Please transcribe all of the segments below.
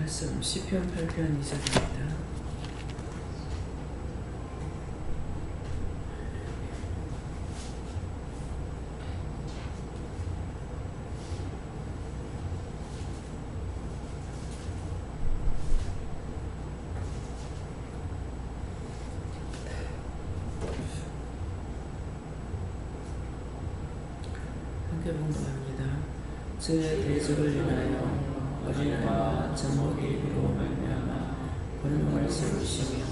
말씀 시편 8편 2절입니다. 함께 봉독합니다. 주의 대적을 인하여 어린아이와 정복의 입으로 말미암아 권능을 세우시며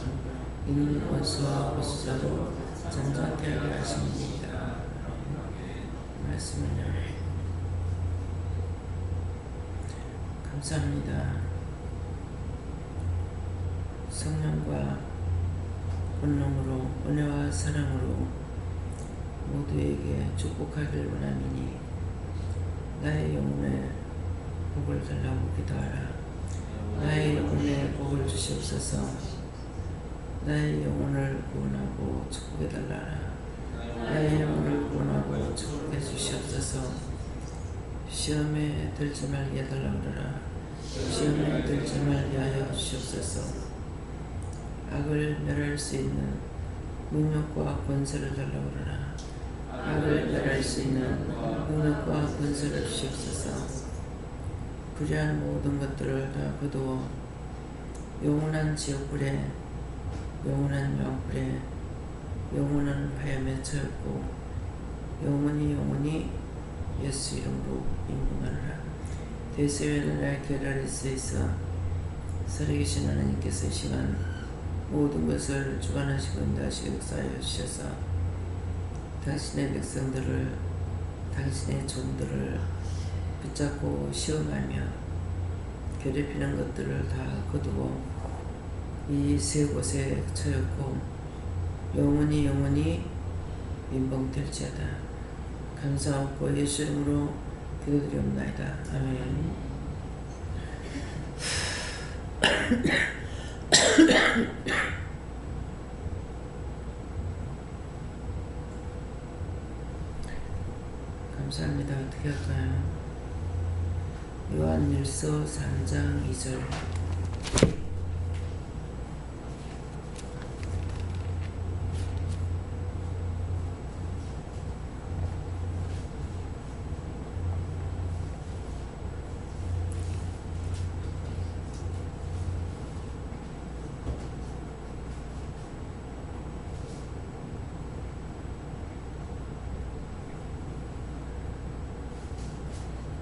있는 원수와 보수자도 잠잠케 하게 하십니다. 말씀은요. 감사합니다. 성령과 권능으로 은혜와 사랑으로 모두에게 축복하길 원하노니 나의 영혼에 복을 달라고 기도하라. 나의 영혼에 복을 주시옵소서. 나의 영혼을 구원하고 축복해 달라라. 나의 영혼을 구원하고 축복해 주시옵소서. 시험에 들지 말게 해달라고 하라. 시험에 들지 말게 하여 주시옵소서. 악을 멸할 수 있는 능력과 권세를 달라고 하라. 악을 멸할 수 있는 능력과 권세를 주시옵소서. 불의한 모든 것들을 다 거두어 영원한 지옥불에, 영원한 영불에, 영원한 바람에 처했고 영원히 예수 이름으로 임금하노라. 대세에는 날 계랄할 수 있어 살아계신 하나님께서 이 시간 모든 것을 주관하시고 다시 역사하여 주셔서 당신의 백성들을, 당신의 종들을 붙잡고 시험하며 괴롭히는 것들을 다 거두고 이 세 곳에 처했고 영원히 민봉될지어다. 감사하고 예수 이름으로 기도드리옵나이다. 아멘. 감사합니다. 어떻게 할까요? 요한일서 3장 2절.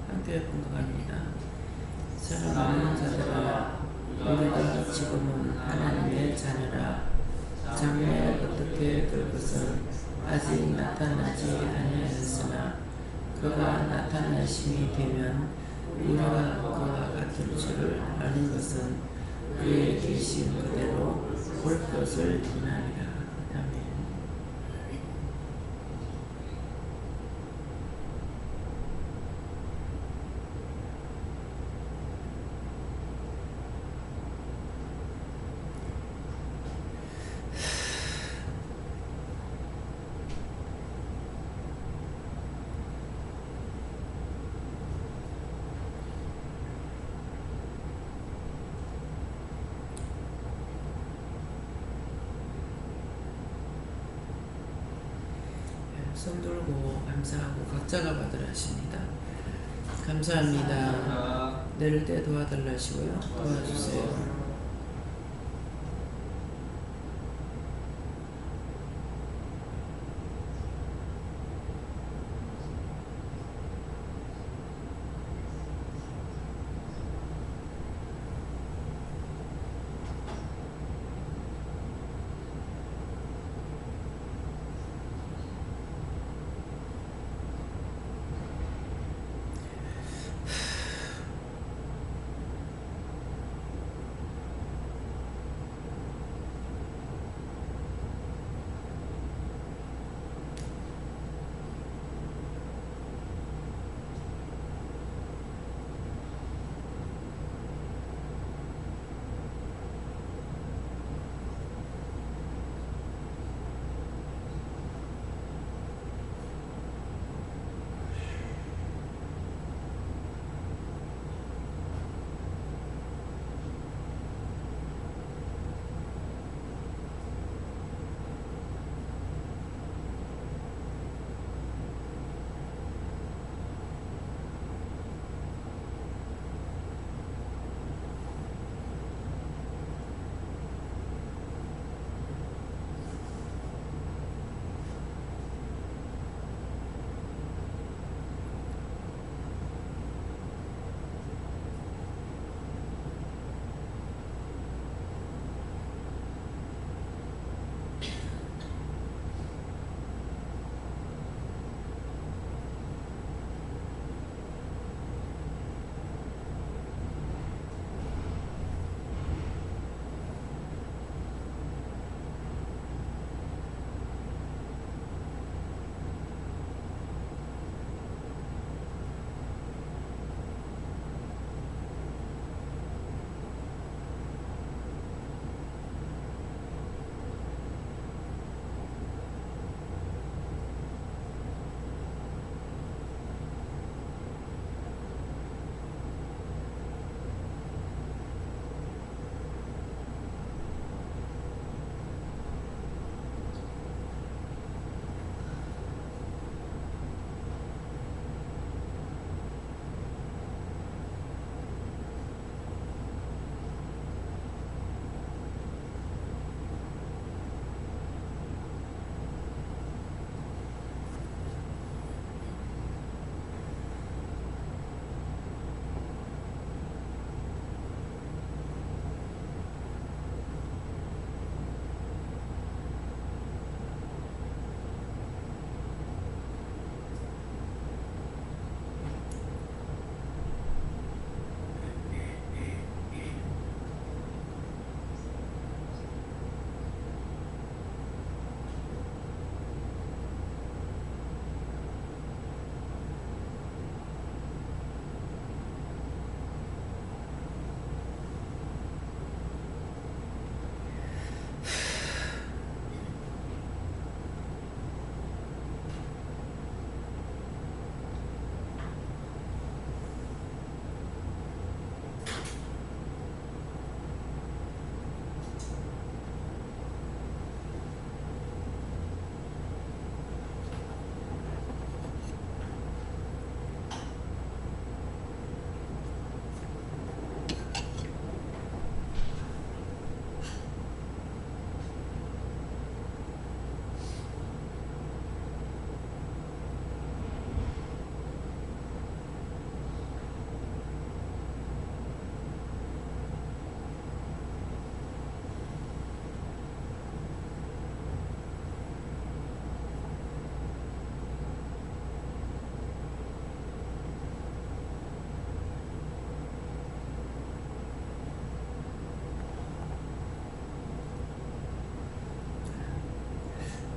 함께 공독합니다. 사랑하는 자들아, 우리가 지금은 하나님의 자녀라. 장래에 어떻게 될 것은 아직 나타나지 아니하였으나 그가 나타나심이 되면 우리가 그와 같을 줄을 아는 것은 그의 계신 그대로 볼 것을 원하리라. 아멘. 손 들고 감사하고 각자가 받으라 하십니다. 감사합니다. 내릴 때 도와달라 하시고요. 도와주세요.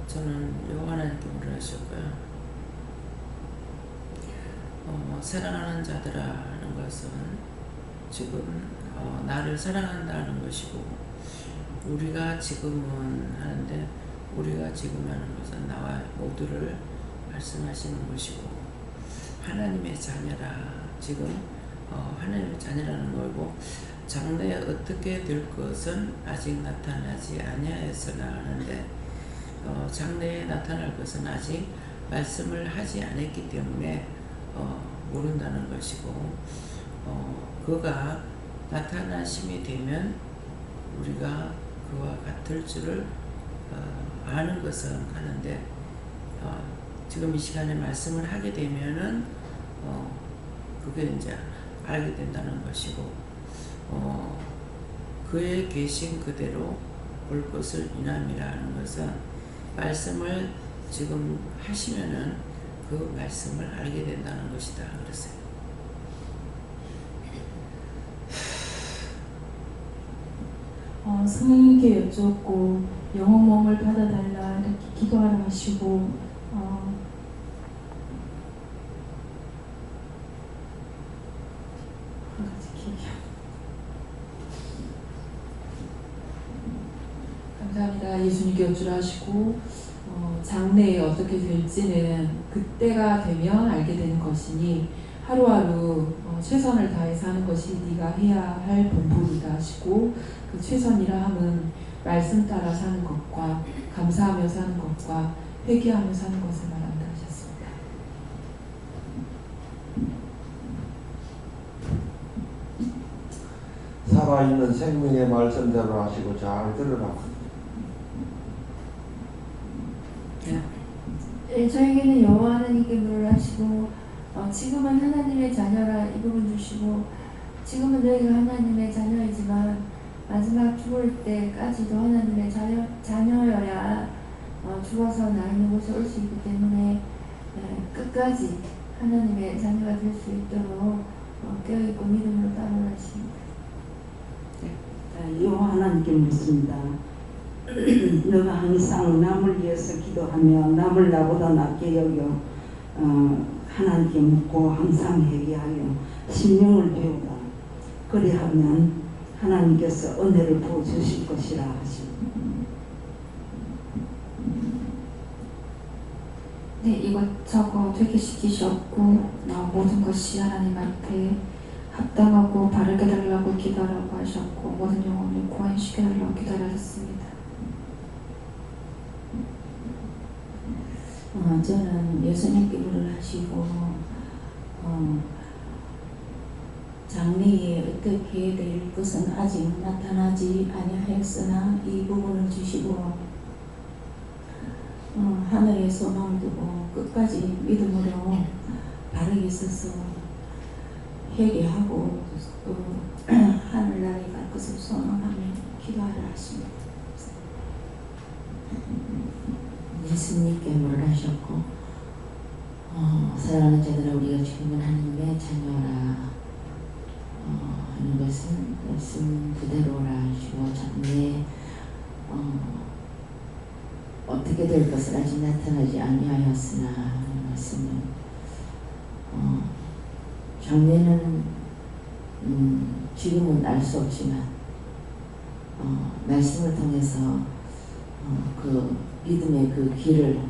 저는 여호와 하나님께 물으셨고요. 사랑하는 자들아 하는 것은 지금 나를 사랑한다는 것이고, 우리가 지금은 하는데, 우리가 지금 하는 것은 나와 모두를 말씀하시는 것이고, 하나님의 자녀라, 지금 하나님의 자녀라는 거고, 장래에 어떻게 될 것은 아직 나타나지 아니하였으나 하는데, 장래에 나타날 것은 아직 말씀을 하지 않았기 때문에 모른다는 것이고, 그가 나타나심이 되면 우리가 그와 같을 줄을 아는 것은 하는데, 지금 이 시간에 말씀을 하게 되면은 그게 이제 알게 된다는 것이고, 그의 계신 그대로 올 것을 인함이라는 것은 말씀을 지금 하시면은 그 말씀을 알게 된다는 것이다 그랬어요. 성령님께 여쭙고 영혼 몸을 받아달라 이렇게 기도하라 하시고, 감사합니다. 예수님께 여쭈라 하시고, 장래에 어떻게 될지는 그때가 되면 알게 되는 것이니 하루하루 최선을 다해서 하는 것이 네가 해야 할 본분이다 하시고, 그 최선이라 함은 말씀 따라 사는 것과 감사하며 사는 것과 회개하며 사는 것을 말한다 하셨습니다. 살아있는 생명의 말씀대로 하시고 잘 들으라. 저에게는 여호와 하나님께 물으라 하시고, 지금은 하나님의 자녀라 이 부분 주시고, 지금은 너희가 하나님의 자녀이지만 마지막 죽을 때까지도 하나님의 자녀여야 죽어서 나 있는 곳에 올 수 있기 때문에 끝까지 하나님의 자녀가 될 수 있도록 깨어있고 믿음으로 따르라 하십니다. 여호와 하나님께 묻습니다. 너가 항상 남을 위해서 기도하며 남을 나보다 낫게 여겨 하나님께 묻고 항상 회개하여 심령을 배우라. 그리하면 하나님께서 은혜를 부어주실 것이라 하십니다. 네, 이것저것 회개시키셨고 모든 것이 하나님 앞에 합당하고 바르게 달라고 기도하라고 하셨고, 모든 영혼을 구원시켜달라고 기도하셨습니다. 저는 예수님께 물을 하시고, 장래에 어떻게 될 것은 아직 나타나지 아니하였으나 이 부분을 주시고, 하늘에 소망을 두고 끝까지 믿음으로 바르게 서서 회개하고 하늘나라에 갈 것을 소망하며 기도하라 하십니다. 예수님께 물을 하셨고, 사랑하는 자들아, 우리가 지금은 하나님의 자녀라 하는 것은 말씀 그대로라 하시고, 장래에 어떻게 될 것을 아직 나타나지 아니하였으나 하는 말씀은, 장래는 지금은 알 수 없지만 말씀을 통해서 그 믿음의 그 길을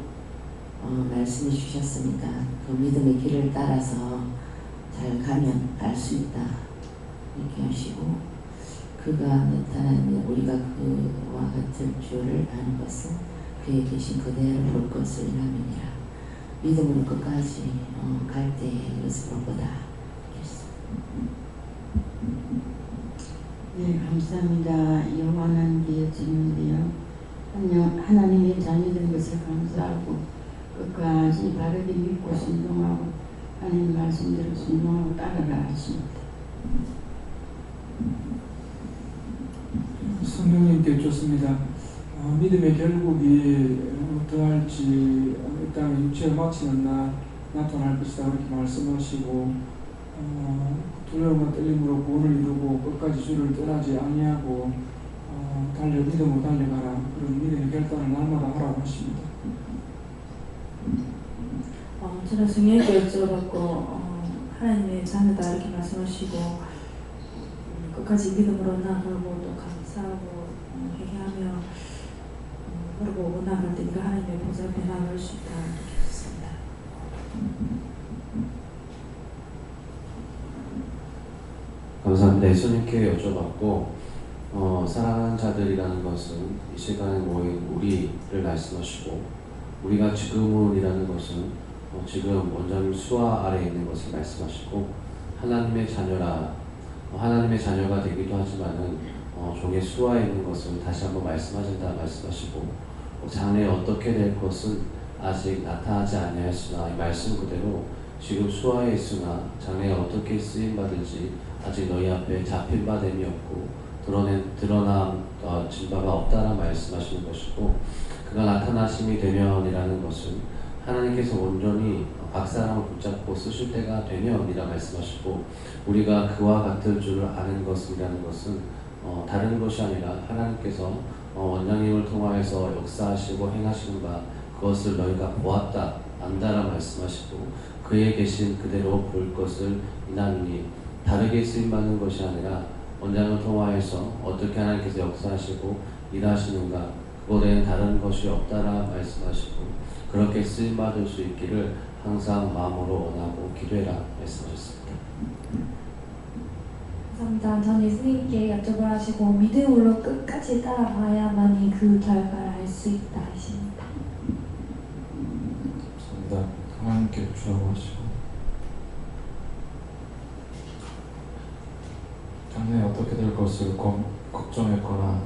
말씀해 주셨으니까 그 믿음의 길을 따라서 잘 가면 알 수 있다 이렇게 하시고, 그가 나타나면 우리가 그와 같을 줄을 아는 것은 그에 계신 그대로 볼 것을 인함이니라. 믿음으로 끝까지 갈 때에 이것을 볼 거다. 네, 감사합니다. 여호와 하나님께 여쭈는데요, 하나님의 자녀된 것을 감사하고 끝까지 바르게 믿고 순종하고 하나님 말씀대로 순종하고 따르라 하십니다. 성령님께 좋습니다. 믿음의 결국이 어떠할지 이 땅에 육체를 마치는 날 나타날 것이다 그렇게 말씀하시고, 두려움과 떨림으로 구원을 이루고 끝까지 주를 떠나지 아니하고 믿음으로 달려가라. 그런 믿음의 결단을 날마다 하라고 하십니다. 저는 성령께 여쭤봤고 하나님의 자녀다 이렇게 말씀하시고 끝까지 믿음으로 나아가고 또 감사하고 회개하며 그러고 나아갈 때 네가 하나님의 보좌 앞에 나아갈 수 있다 이렇게 하셨습니다. 감사합니다. 예수님께 여쭤봤고 사랑하는 자들이라는 것은 이 시간에 모인 우리를 말씀하시고 우리가 지금은이라는 것은 지금 원장님 수하 아래에 있는 것을 말씀하시고 하나님의 자녀라 하나님의 자녀가 되기도 하지만은 종의 수하에 있는 것을 다시 한번 말씀하신다 말씀하시고 장래에 어떻게 될 것은 아직 나타나지 아니하였으나 이 말씀 그대로 지금 수하에 있으나 장래에 어떻게 쓰임 받을지 아직 너희 앞에 잡힌 바 됨이 없고 드러진 바가 없다라 말씀하시는 것이고 그가 나타나심이 되면이라는 것은 하나님께서 온전히 각 사람을 붙잡고 쓰실 때가 되면이라 말씀하시고 우리가 그와 같을 줄 아는 것이라는 것은 다른 것이 아니라 하나님께서 원장님을 통하여서 역사하시고 행하시는 바 그것을 너희가 보았다 안다라 말씀하시고 그에 계신 그대로 볼 것을 이나누니 다르게 쓰임받는 것이 아니라 원장을 통하여서 어떻게 하나님께서 역사하시고 일하시는가 그거에는 다른 것이 없다라 말씀하시고 그렇게 쓰임받을 수 있기를 항상 마음으로 원하고 기도해라 말씀하셨습니다. 감사합니다. 전 예수님께 여쭤보라 하시고 믿음으로 끝까지 따라가야만이 그 결과를 알 수 있다 하십니다. 감사합니다. 하나님께 주라고 하시고 장래에 어떻게 될 것을 걱정했거나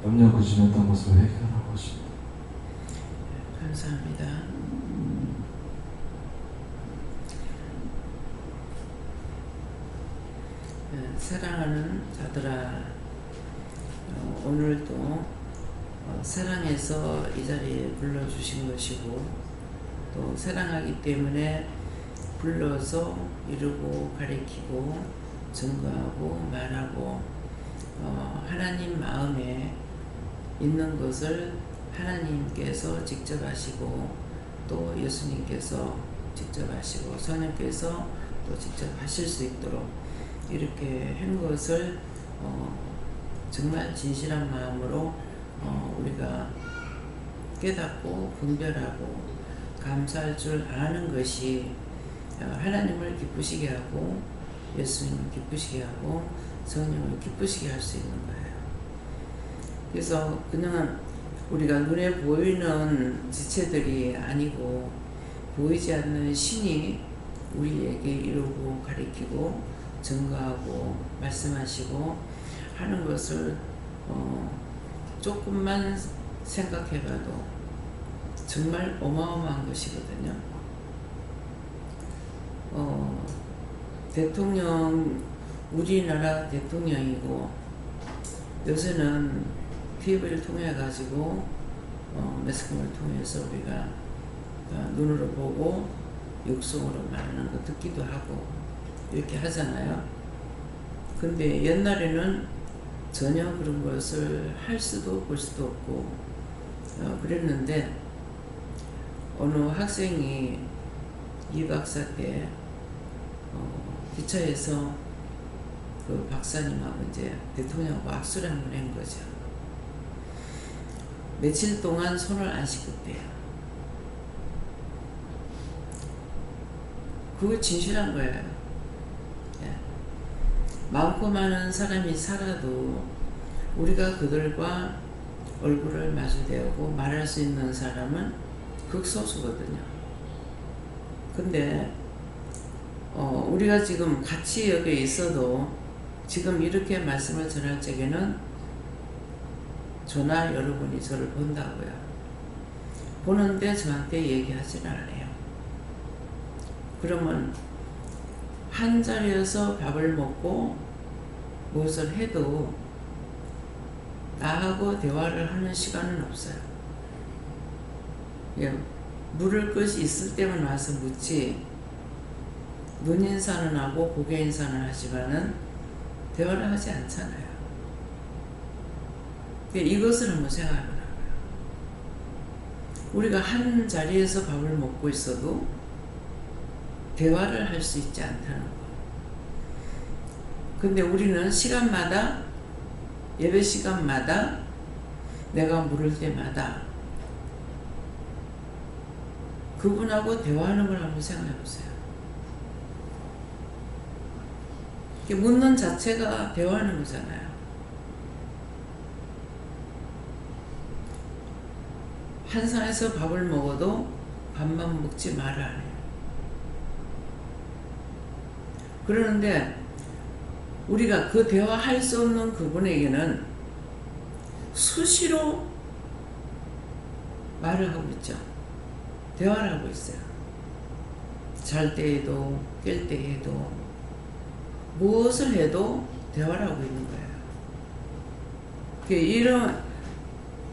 염려 근심했던 것을 회개하라고 하십니다. 감사합니다. 사랑하는 자들아 오늘도 사랑해서 이 자리에 불러주신 것이고 또 사랑하기 때문에 불러서 이루고 가리키고 증거하고 말하고 하나님 마음에 있는 것을 하나님께서 직접 하시고 또 예수님께서 직접 하시고 성령께서 또 직접 하실 수 있도록 이렇게 한 것을 정말 진실한 마음으로 우리가 깨닫고 분별하고 감사할 줄 아는 것이 하나님을 기쁘시게 하고 예수님을 기쁘시게 하고 성령을 기쁘시게 할 수 있는 거예요. 그래서 그냥 우리가 눈에 보이는 지체들이 아니고 보이지 않는 신이 우리에게 이루고 가리키고 증거하고 말씀하시고 하는 것을 조금만 생각해봐도 정말 어마어마한 것이거든요. 대통령 우리나라 대통령이고 요새는 TV를 통해 가지고 매스컴을 통해서 우리가 눈으로 보고 육성으로 말하는 거 듣기도 하고 이렇게 하잖아요. 근데 옛날에는 전혀 그런 것을 할 수도 볼 수도 없고 그랬는데 어느 학생이 이 박사 때 기차에서 그 박사님하고 이제 대통령하고 악수를 한번 한 거죠. 며칠 동안 손을 안 씻었대요. 그거 진실한 거예요. 예. 많고 많은 사람이 살아도 우리가 그들과 얼굴을 마주대고 말할 수 있는 사람은 극소수거든요. 근데 우리가 지금 같이 여기 있어도 지금 이렇게 말씀을 전할 적에는 저나 여러분이 저를 본다고요. 보는데 저한테 얘기하지는 않아요. 그러면 한 자리에서 밥을 먹고 무엇을 해도 나하고 대화를 하는 시간은 없어요. 예, 물을 것이 있을 때만 와서 묻지 눈 인사는 하고 고개 인사는 하지만은 대화를 하지 않잖아요. 이것을 한번 생각해보라고요. 우리가 한 자리에서 밥을 먹고 있어도 대화를 할 수 있지 않다는 거. 근데 우리는 시간마다, 예배 시간마다, 내가 물을 때마다 그분하고 대화하는 걸 한번 생각해 보세요. 묻는 자체가 대화하는 거잖아요. 한 상에서 밥을 먹어도 밥만 먹지 마라 해요. 그러는데 우리가 그 대화할 수 없는 그분에게는 수시로 말을 하고 있죠. 대화를 하고 있어요. 잘 때에도 깰 때에도 무엇을 해도 대화를 하고 있는 거예요.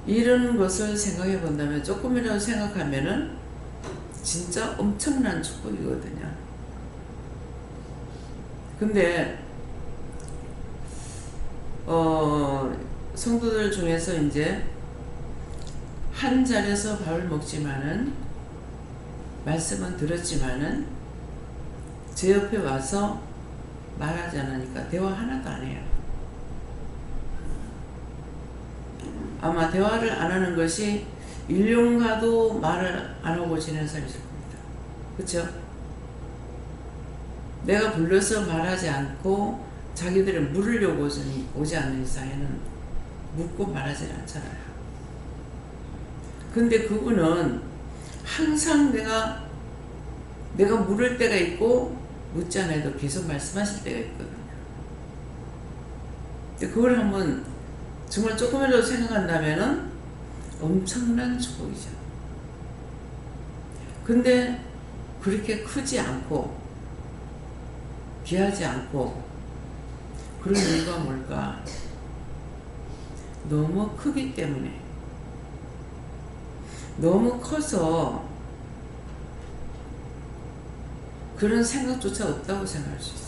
이런 것을 생각해 본다면, 조금이라도 생각하면은 진짜 엄청난 축복이거든요. 근데 성도들 중에서 이제 한 자리에서 밥을 먹지만은, 말씀은 들었지만은 제 옆에 와서 말하지 않으니까 대화 하나도 안 해요. 아마 대화를 안 하는 것이 1년가도 말을 안 하고 지내는 사람이 있을 겁니다. 그렇죠? 내가 불러서 말하지 않고 자기들이 물으려고 오지 않는 이상에는 묻고 말하지 않잖아요. 근데 그분은 항상 내가 물을 때가 있고 묻지 않아도 계속 말씀하실 때가 있거든요. 근데 그걸 한번 정말 조금이라도 생각한다면은 엄청난 축복이죠. 근데 그렇게 크지 않고 귀하지 않고 그런 이유가 뭘까? 너무 크기 때문에, 너무 커서 그런 생각조차 없다고 생각할 수 있어요.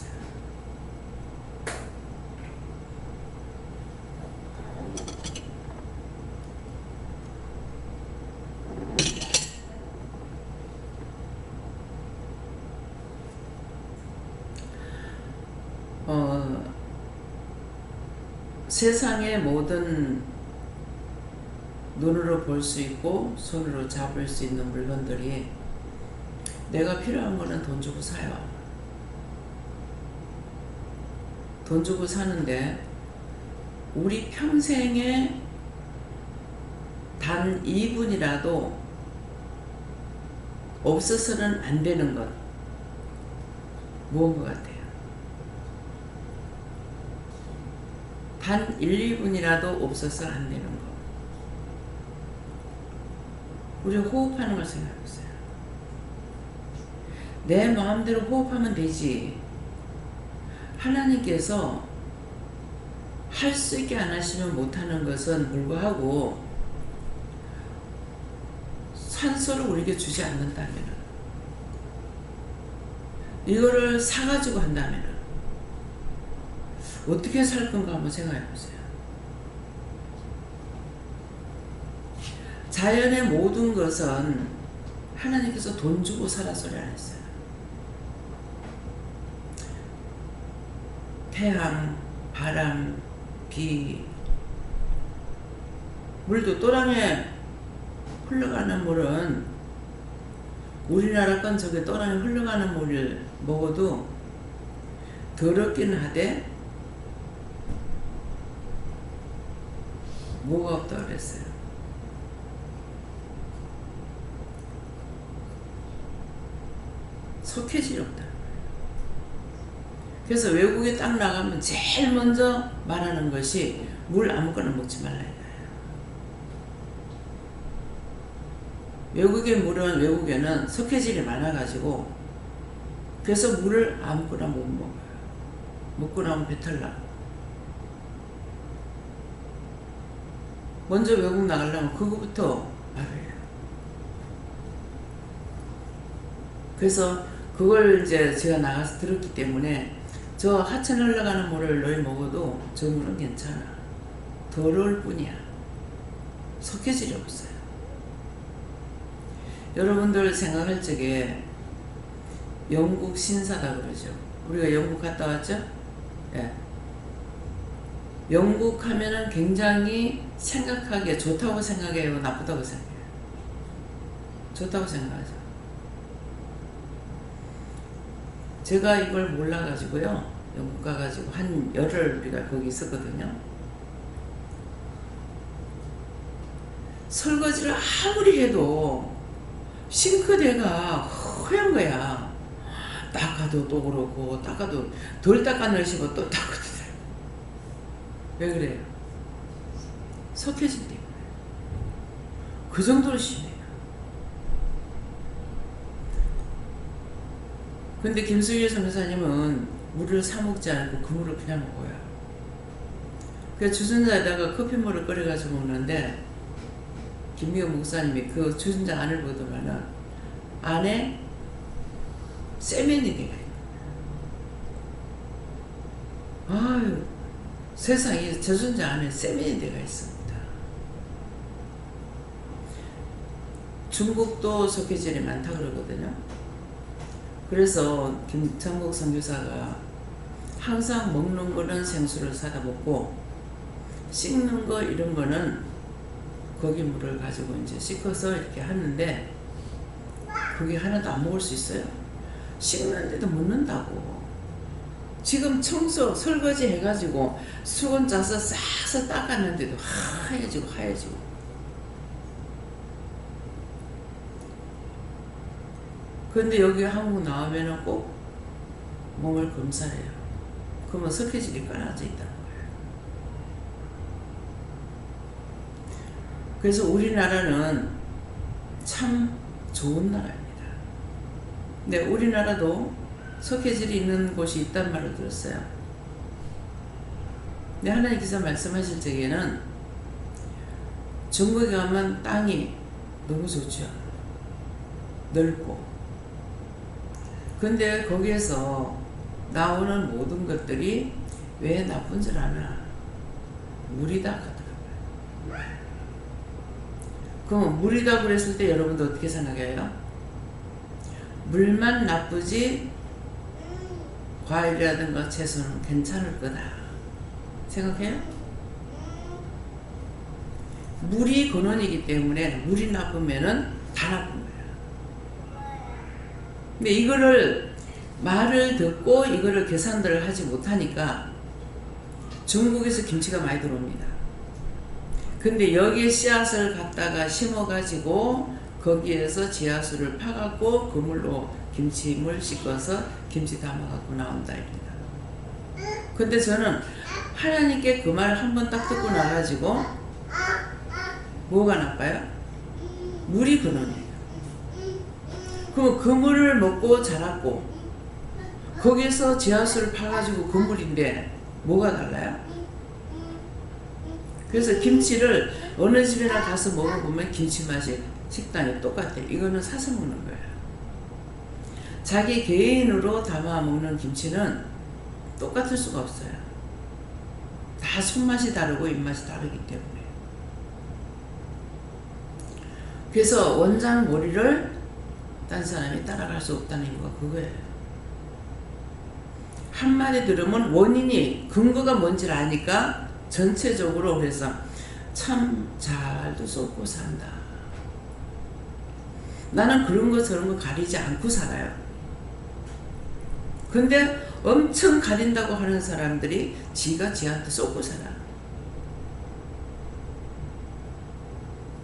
세상의 모든 눈으로 볼 수 있고 손으로 잡을 수 있는 물건들이 내가 필요한 거는 돈 주고 사요. 돈 주고 사는데 우리 평생에 단 2분이라도 없어서는 안 되는 것 무엇인 것 같아요? 단 1, 2분이라도 없어서 안 되는 것. 우리 호흡하는 걸 생각해보세요. 내 마음대로 호흡하면 되지. 하나님께서 할 수 있게 안 하시면 못하는 것은 불구하고 산소를 우리에게 주지 않는다면, 이거를 사가지고 한다면 어떻게 살 건가 한번 생각해 보세요. 자연의 모든 것은 하나님께서 돈 주고 사라 소리 안 했어요. 태양, 바람, 비, 물도 또랑에 흘러가는 물은 우리나라 건 저기 또랑에 흘러가는 물을 먹어도 더럽긴 하되 뭐가 없다고 그랬어요? 석회질이 없다. 그래서 외국에 딱 나가면 제일 먼저 말하는 것이 물 아무거나 먹지 말라 해요. 외국에는 석회질이 많아가지고 그래서 물을 아무거나 못 먹어요. 먹고 나면 배탈 나고. 먼저 외국 나가려면 그거부터 말해요. 그래서 그걸 이제 제가 나가서 들었기 때문에 저 하천 흘러가는 물을 너희 먹어도 저 물은 괜찮아. 더러울 뿐이야. 속해지려고 했어요. 여러분들 생각할 적에 영국 신사다 그러죠. 우리가 영국 갔다 왔죠? 예. 영국 하면은 굉장히 생각하기에 좋다고 생각해요? 나쁘다고 생각해요? 좋다고 생각하죠. 제가 이걸 몰라가지고요. 영국 가가지고 한 열흘 우리가 거기 있었거든요. 설거지를 아무리 해도 싱크대가 허연 거야. 닦아도 또 그러고 닦아도 덜 닦아 넣으시고 또 닦아도 돼요. 왜 그래요? 속해진대요. 그 정도로 심해요. 근데 김수희 선교사님은 물을 사 먹지 않고 그 물을 그냥 먹어요. 그래서 주전자에다가 커피물을 끓여가지고 먹는데 김미호 목사님이 그 주전자 안을 보더만은 안에 세면이 돼요. 아유, 세상에 주전자 안에 세면이 돼가 있습니다. 중국도 석회질이 많다 그러거든요. 그래서 김창국 선교사가 항상 먹는 거는 생수를 사다 먹고 씻는 거 이런 거는 거기 물을 가지고 이제 씻어서 이렇게 하는데 그게 하나도 안 먹을 수 있어요? 씻는데도 묻는다고. 지금 청소 설거지 해가지고 수건 짜서 싹서 닦았는데도 하얘지고 그런데 여기 한국 나오면은 꼭 몸을 검사해요. 그러면 석회질이 깔아져 있다는 거예요. 그래서 우리나라는 참 좋은 나라입니다. 근데 우리나라도 석회질이 있는 곳이 있단 말을 들었어요. 근데 하나님께서 말씀하실 적에는 전국에 가면 땅이 너무 좋죠. 넓고. 근데 거기에서 나오는 모든 것들이 왜 나쁜 줄 아나? 물이다 하더라고요. 그럼 물이다 그랬을 때 여러분들 어떻게 생각해요? 물만 나쁘지 과일이라든가 채소는 괜찮을 거다 생각해요? 물이 근원이기 때문에 물이 나쁘면은 다 나쁜 거예요. 근데 이거를 말을 듣고 이거를 계산들을 하지 못하니까 중국에서 김치가 많이 들어옵니다. 근데 여기에 씨앗을 갖다가 심어가지고 거기에서 지하수를 파갖고 그물로 김치물 씻어서 김치 담아갖고 나온다 이럽니다. 근데 저는 하나님께 그 말 한 번 딱 듣고 나가지고 뭐가 나빠요? 물이 근원이에요. 그럼 그 물을 먹고 자랐고 거기에서 지하수를 파가지고 그 물인데 뭐가 달라요? 그래서 김치를 어느 집에나 가서 먹어보면 김치 맛이 식당이 똑같아요. 이거는 사서 먹는 거예요. 자기 개인으로 담아 먹는 김치는 똑같을 수가 없어요. 다 손맛이 다르고 입맛이 다르기 때문에. 그래서 원장 머리를 딴 사람이 따라갈 수 없다는 이유가 그거예요. 한마디 들으면 원인이 근거가 뭔지를 아니까 전체적으로 그래서 참 잘도 쏟고 산다. 나는 그런 거 저런 거 가리지 않고 살아요. 근데 엄청 가린다고 하는 사람들이 지가 지한테 쏟고 살아.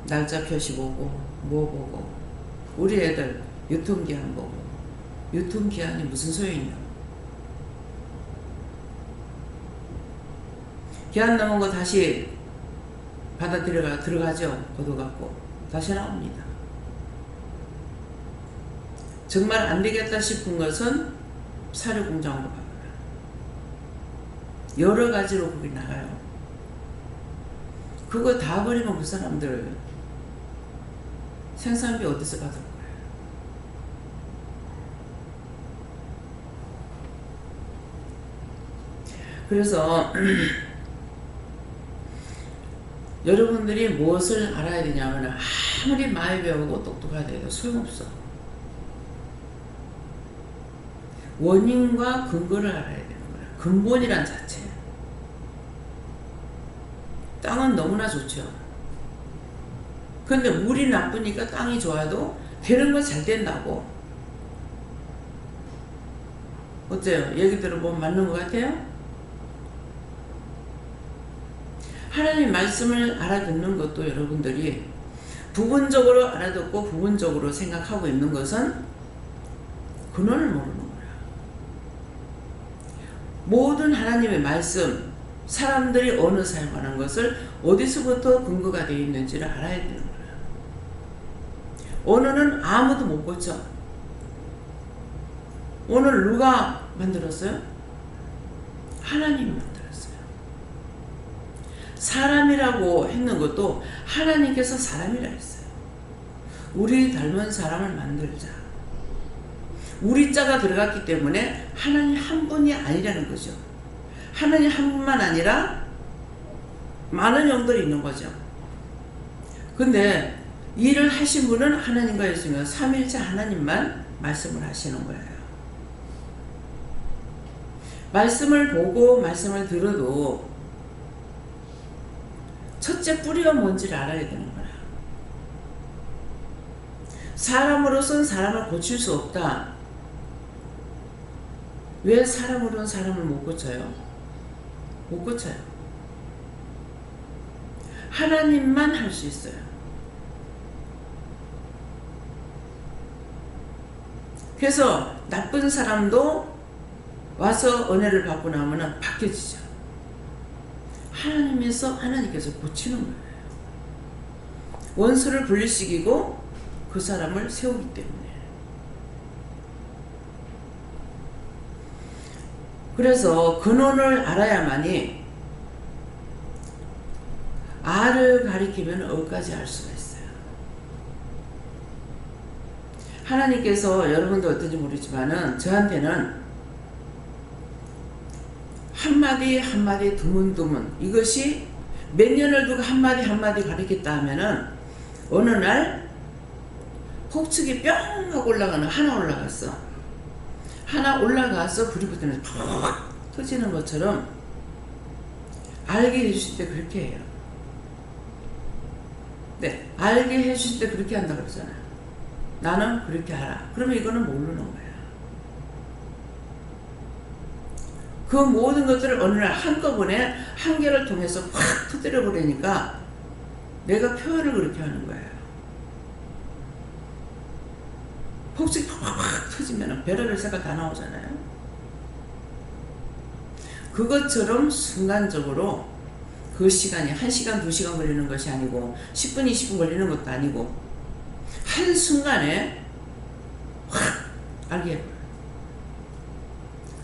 날짜 표시 보고 뭐 보고 우리 애들 유통기한 보고 유통기한이 무슨 소용이냐. 기한 넘은 거 다시 받아 들어가죠. 걷어갖고 다시 나옵니다. 정말 안 되겠다 싶은 것은 사료 공장으로 가거나 여러 가지로 거기 나가요. 그거 다 버리면 그 사람들 생산비 어디서 받을 거예요? 그래서 여러분들이 무엇을 알아야 되냐면 아무리 많이 배우고 똑똑하다 해도 소용없어. 원인과 근거를 알아야 되는 거야. 근본이란 자체. 땅은 너무나 좋죠. 근데 물이 나쁘니까 땅이 좋아도 되는 건 잘 된다고. 어때요? 얘기 들어보면 맞는 것 같아요? 하나님 말씀을 알아듣는 것도 여러분들이 부분적으로 알아듣고 부분적으로 생각하고 있는 것은 근원을 모르는 거야. 모든 하나님의 말씀, 사람들이 언어 사용하는 것을 어디서부터 근거가 되어 있는지를 알아야 되는 거야. 언어는 아무도 못 고쳐. 오늘 누가 만들었어요? 하나님이 만들었어요. 사람이라고 했는 것도 하나님께서 사람이라 했어요. 우리 닮은 사람을 만들자. 우리 자가 들어갔기 때문에 하나님 한 분이 아니라는 거죠. 하나님 한 분만 아니라 많은 영들이 있는 거죠. 근데 일을 하신 분은 하나님과 예수님과 삼일체 하나님만 말씀을 하시는 거예요. 말씀을 보고 말씀을 들어도 첫째 뿌리가 뭔지를 알아야 되는 거야. 사람으로서는 사람을 고칠 수 없다. 왜 사람으로는 사람을 못 고쳐요? 못 고쳐요. 하나님만 할 수 있어요. 그래서 나쁜 사람도 와서 은혜를 받고 나면 바뀌어지죠. 하나님께서 고치는 거예요. 원수를 분리시키고 그 사람을 세우기 때문에. 그래서 근원을 알아야만이 아를 가리키면 어까지 알 수가 있어요. 하나님께서 여러분도 어떤지 모르지만은 저한테는 한마디 한마디 드문드문 이것이 몇 년을 두고 한마디 한마디 가르쳤다 하면은 어느 날 폭축이 뿅 하고 올라가는 하나 올라갔어. 하나 올라가서 불이 붙으면 팍 터지는 것처럼 알게 해주실 때 그렇게 해요. 네, 알게 해주실 때 그렇게 한다고 그러잖아요. 나는 그렇게 하라. 그러면 이거는 모르는 거야. 그 모든 것들을 어느 날 한꺼번에 한 개를 통해서 확 터뜨려 버리니까 내가 표현을 그렇게 하는 거예요. 폭죽이 팍팍 터지면 별의별 색깔 다 나오잖아요. 그것처럼 순간적으로 그 시간이 1시간, 2시간 걸리는 것이 아니고 10분, 20분 걸리는 것도 아니고 한순간에 확 알게 해요.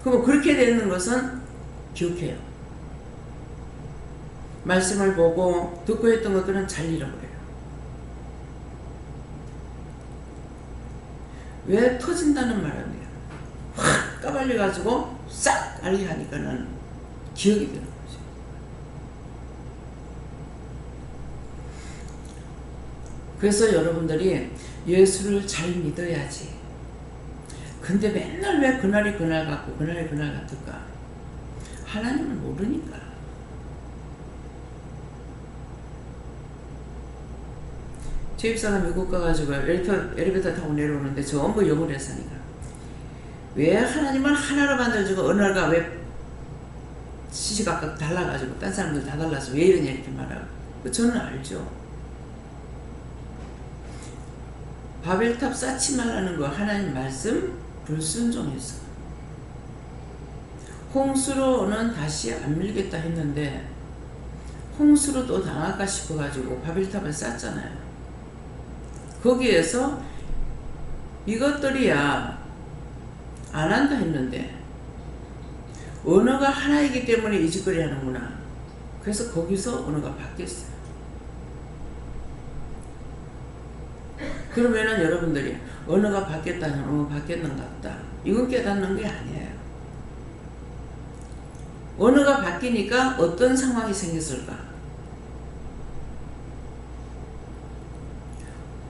그럼 그렇게 되는 것은 기억해요. 말씀을 보고 듣고 했던 것들은 잘 잃어버려요. 왜 터진다는 말은 돼요. 확 까발려가지고 싹 알게 하니까는 기억이 되는 거죠. 그래서 여러분들이 예수를 잘 믿어야지. 근데 맨날 왜 그날이 그날 같고 그날이 그날 같을까? 하나님을 모르니까. 집사가 미국 가가지고 엘리베이터 타고 내려오는데 전부 영어로 했으니까 왜 하나님은 하나로 만들어주고 어느 날가 왜 시시각각 달라가지고 딴 사람들 다 달라서 왜 이러냐 이렇게 말하고 저는 알죠. 바벨탑 쌓지 말라는 거 하나님 말씀 불순종해서 홍수로는 다시 안 밀겠다 했는데 홍수로 또 당할까 싶어가지고 바벨탑을 쌓잖아요. 거기에서 이것들이야 안 한다 했는데 언어가 하나이기 때문에 이 짓거리 하는구나. 그래서 거기서 언어가 바뀌었어요. 그러면은 여러분들이 언어가 바뀌었다면 바뀌었는가 보다. 이건 깨닫는 게 아니에요. 언어가 바뀌니까 어떤 상황이 생겼을까?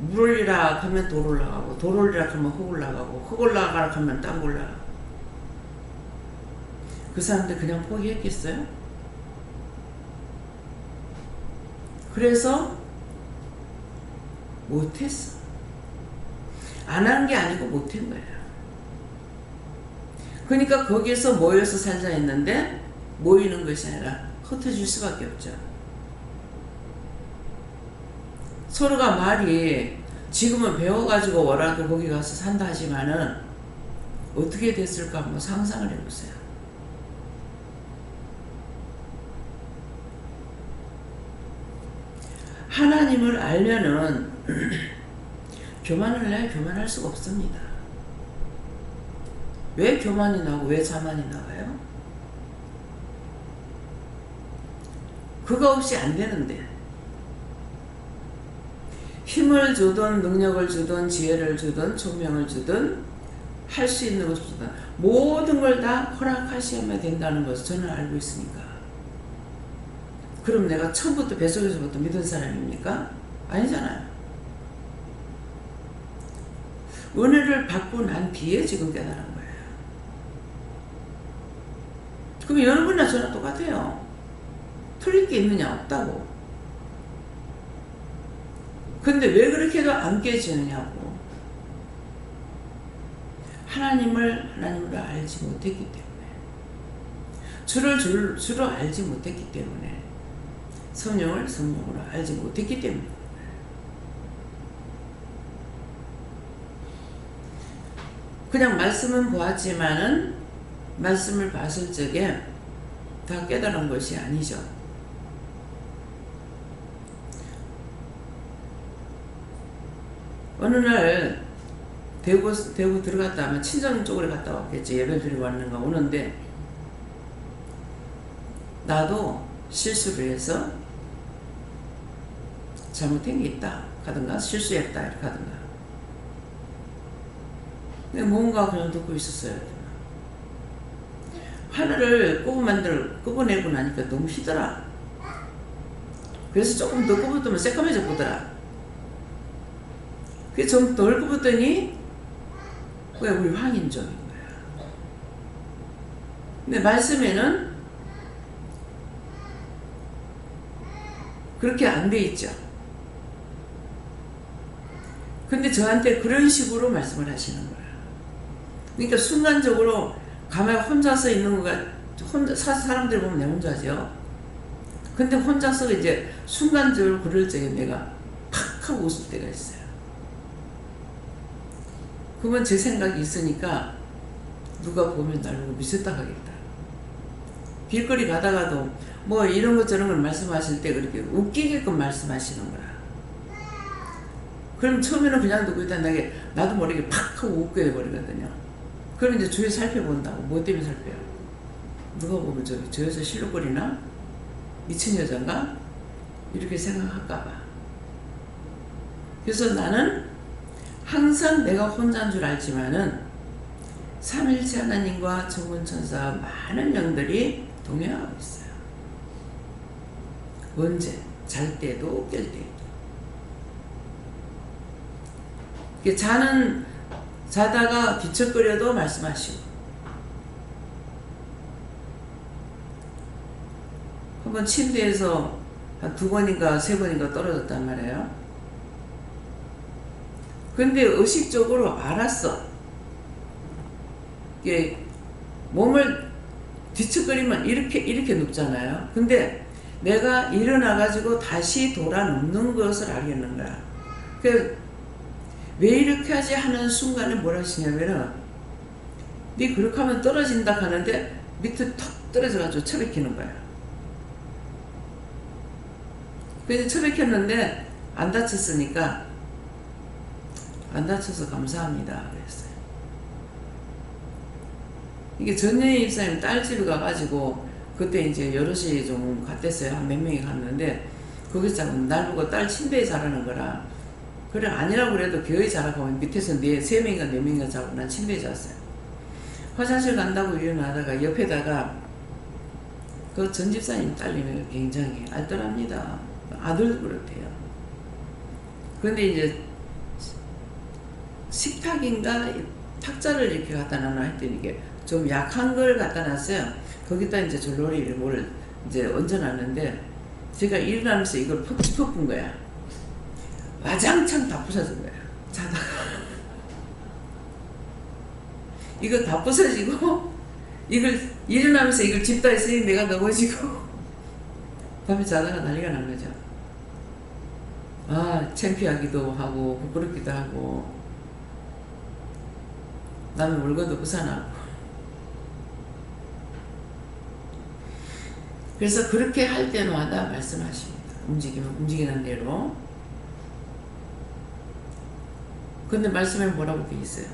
물 올리라 하면 돌 올라가고, 돌 올리라 하면 흙 올라가고, 흙 올라가라 하면 땅 올라가고. 그 사람들 그냥 포기했겠어요? 그래서 못했어. 안 한 게 아니고 못한 거예요. 그러니까 거기에서 모여서 살자 했는데 모이는 것이 아니라 흩어질 수밖에 없죠. 서로가 말이 지금은 배워가지고 워라도 거기 가서 산다 하지만은 어떻게 됐을까 한번 상상을 해보세요. 하나님을 알면은 교만을 해야 교만할 수가 없습니다. 왜 교만이 나고 왜 자만이 나와요? 그거 없이 안 되는데. 힘을 주든 능력을 주든 지혜를 주든 총명을 주든 할 수 있는 것을 주든 모든 걸 다 허락하셔야 된다는 것을 저는 알고 있으니까. 그럼 내가 처음부터 뱃속에서부터 믿은 사람입니까? 아니잖아요. 은혜를 받고 난 뒤에 지금 깨달은 거예요. 그럼 여러분이나 저나 똑같아요. 틀릴 게 있느냐? 없다고. 근데 왜 그렇게 해도 안 깨지느냐고. 하나님으로 알지 못했기 때문에, 주를 알지 못했기 때문에, 성령을 성령으로 알지 못했기 때문에. 그냥 말씀은 보았지만은 말씀을 봤을 적에 다 깨달은 것이 아니죠. 어느 날 대구 들어갔다 하면 친정 쪽으로 갔다 왔겠지. 예배를 드리고 왔는가 오는데 나도 실수를 해서 잘못된 게 있다 하든가 실수했다 이렇게 하든가. 근데 뭔가 그냥 듣고 있었어요. 하늘을 끄고내고 나니까 너무 희더라. 그래서 조금 더 끄부뜨면 새까매져 보더라. 그래서 좀 덜 끄부뜨니 왜 우리 황인종인 거야. 근데 말씀에는 그렇게 안 돼 있죠. 근데 저한테 그런 식으로 말씀을 하시는 거야. 그러니까 순간적으로 가만히 혼자서 있는 거가 사람들 보면 내가 혼자죠. 근데 혼자서 이제 순간적으로 그럴 적에 내가 팍 하고 웃을 때가 있어요. 그러면 제 생각이 있으니까 누가 보면 날 보고 미쳤다 하겠다. 길거리 가다가도 뭐 이런 것 저런 걸 말씀하실 때 그렇게 웃기게끔 말씀하시는 거라. 그럼 처음에는 그냥 듣고 있다는 게 나도 모르게 팍 하고 웃게 돼버리거든요. 그럼 이제 주위 살펴본다고. 뭐 때문에 살펴요? 누가 보면 저 여자 실룩거리나? 미친 여잔가? 이렇게 생각할까봐. 그래서 나는 항상 내가 혼자인 줄 알지만은 삼일체 하나님과 천군천사 많은 영들이 동행하고 있어요. 언제? 잘 때도 깰 때도. 자다가 뒤척거려도 말씀하시고. 한번 침대에서 한 2번인가 3번인가 떨어졌단 말이에요. 근데 의식적으로 알았어. 이게 몸을 뒤척거리면 이렇게 눕잖아요. 근데 내가 일어나가지고 다시 돌아 눕는 것을 알겠는 거야. 왜 이렇게 하지 하는 순간에 뭐라 하시냐면은 네 그렇게 하면 떨어진다 하는데 밑에 턱 떨어져가지고 처박히는 거야. 그래서 처박혔는데 안 다쳤으니까 안 다쳐서 감사합니다 그랬어요. 이게 전여인 입사님 딸 집에 가가지고 그때 이제 여럿이 좀 갔댔어요. 한 몇 명이 갔는데 거기서 날 보고 딸 침대에 자라는 거라. 그래 아니라고 그래도 교회 자라고 하면 밑에서 3명인가 4명인가 자고 난 침대에 잤어요. 화장실 간다고 일어나다가 옆에다가 그 전집사님 딸님이 굉장히 알뜰합니다. 아들도 그렇대요. 그런데 이제 식탁인가 탁자를 이렇게 갖다 놔 했더니 이게 좀 약한 걸 갖다 놨어요. 거기다 이제 졸로리를 뭘 이제 얹어놨는데 제가 일어나면서 이걸 퍽 분 거야. 와장창 다 부서진 거야. 자다가 이거 다 부서지고 이걸 일어나면서 이걸 집다 했으니 내가 넘어지고 밤에 자다가 난리가 난 거죠. 아, 창피하기도 하고 부끄럽기도 하고 남의 물건도 부숴놨고. 그래서 그렇게 할 때마다 말씀하십니다. 움직이는 대로. 근데 말씀에 뭐라고 되어 있어요?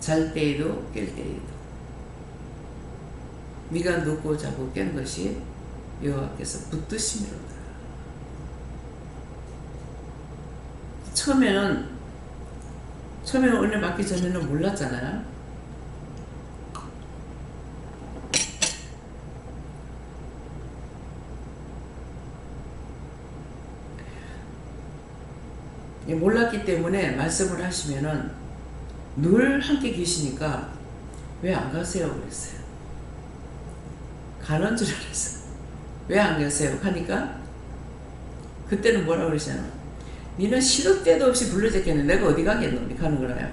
잘 때에도 깰 때에도 네가 눕고 자고 깬 것이 여호와께서 붙드심이로다. 처음에는 은혜 받기 전에는 몰랐잖아요. 몰랐기 때문에 말씀을 하시면은 늘 함께 계시니까 왜 안 가세요? 그랬어요. 가는 줄 알았어. 왜 안 가세요? 하니까 그때는 뭐라고 그러시냐면 니는 시도 때도 없이 불러댔겠는데 내가 어디 가겠노? 가는 거라요.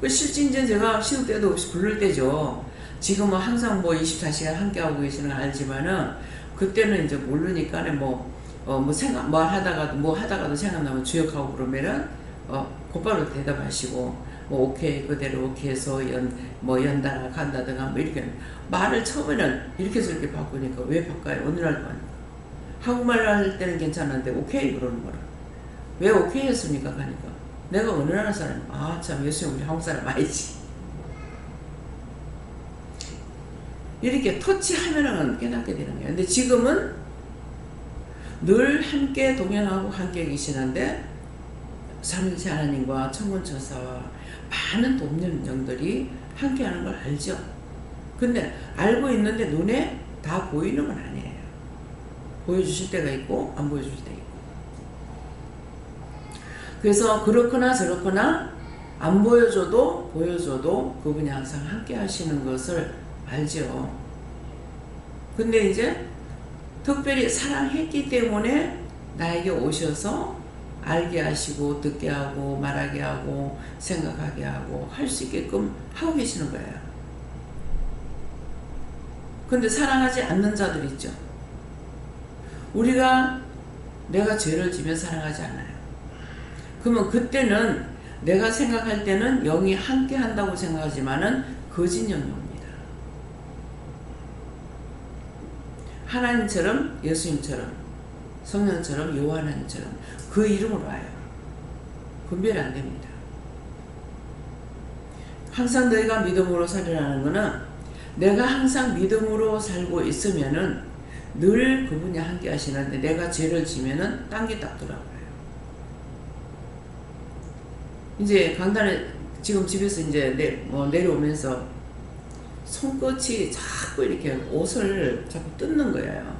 그 실진전 제가 시도 때도 없이 부를 때죠. 지금은 항상 뭐 24시간 함께하고 계시는 걸 알지만은 그때는 이제 모르니까 뭐 하다가도 생각나면 주역하고 그러면은 곧바로 대답하시고 뭐 오케이 그대로 오케이 해서 연다나 간다든가 뭐 이렇게 말을 처음에는 이렇게 저렇게 바꾸니까 왜 바꿔요? 어느 날도 아니고 한국말 할 때는 괜찮은데 오케이 그러는 거라. 왜 오케이 했습니까? 하니까 내가 어느 나라 사람? 아 참 예수님 우리 한국 사람 아니지. 이렇게 터치하면은 깨닫게 되는 거예요. 근데 지금은 늘 함께 동행하고 함께 계시는데 삼위일체 하나님과 천군천사와 많은 돕는 영들이 함께하는 걸 알죠. 근데 알고 있는데 눈에 다 보이는 건 아니에요. 보여주실 때가 있고 안 보여줄 때 있고. 그래서 그렇거나 저렇거나 안 보여줘도 보여줘도 그분이 항상 함께 하시는 것을 알죠. 근데 이제 특별히 사랑했기 때문에 나에게 오셔서 알게 하시고 듣게 하고 말하게 하고 생각하게 하고 할 수 있게끔 하고 계시는 거예요. 근데 사랑하지 않는 자들 있죠. 내가 죄를 지면 사랑하지 않아요. 그러면 그때는 내가 생각할 때는 영이 함께 한다고 생각하지만은 거짓 영이 옵니다. 하나님처럼 예수님처럼 성령처럼 요한하나님처럼 그 이름으로 와요. 분별 안 됩니다. 항상 너희가 믿음으로 살리라는 것은 내가 항상 믿음으로 살고 있으면은 늘 그분이 함께 하시는데 내가 죄를 지면은 딴 게 딱 돌아와요. 이제 강단에 지금 집에서 이제 내려오면서 손끝이 자꾸 이렇게 옷을 자꾸 뜯는 거예요.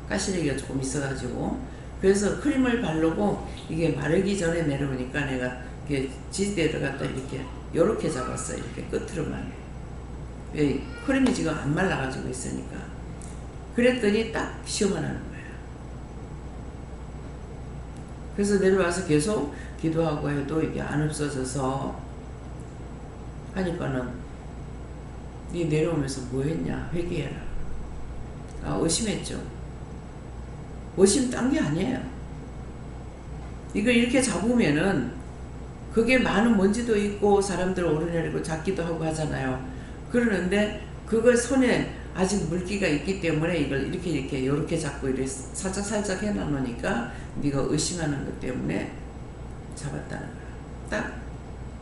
가시래기가 조금 있어가지고. 그래서 크림을 바르고 이게 마르기 전에 내려오니까 내가 이렇게 지지대를 갖다 이렇게 잡았어요. 이렇게 끝으로만. 왜 크림이 지금 안 말라가지고 있으니까. 그랬더니 딱 시험을 하는 거예요. 그래서 내려와서 계속 기도하고 해도 이게 안 없어져서 하니까는 네 내려오면서 뭐 했냐? 회개해라. 의심했죠. 의심 딴 게 아니에요. 이걸 이렇게 잡으면은 그게 많은 먼지도 있고 사람들 오르내리고 잡기도 하고 하잖아요. 그러는데 그걸 손에 아직 물기가 있기 때문에 이걸 이렇게 잡고 이렇게 살짝 해놔놓으니까 네가 의심하는 것 때문에 잡았다는 거야. 딱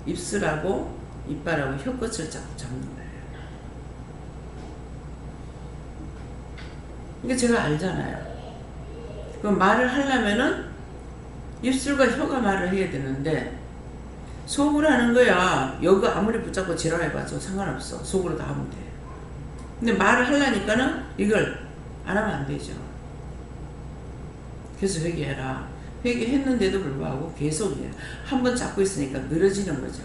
입술하고 이빨하고 혀끝을 잡는 거예요. 그러니까 제가 알잖아요. 그럼 말을 하려면은 입술과 혀가 말을 해야 되는데 속으로 하는 거야. 여기 아무리 붙잡고 지랄해봐도 상관없어. 속으로 다 하면 돼. 근데 말을 하려니까는 이걸 안 하면 안 되죠. 그래서 회개해라. 회개했는데도 불구하고 계속 한번 잡고 있으니까 늘어지는 거죠.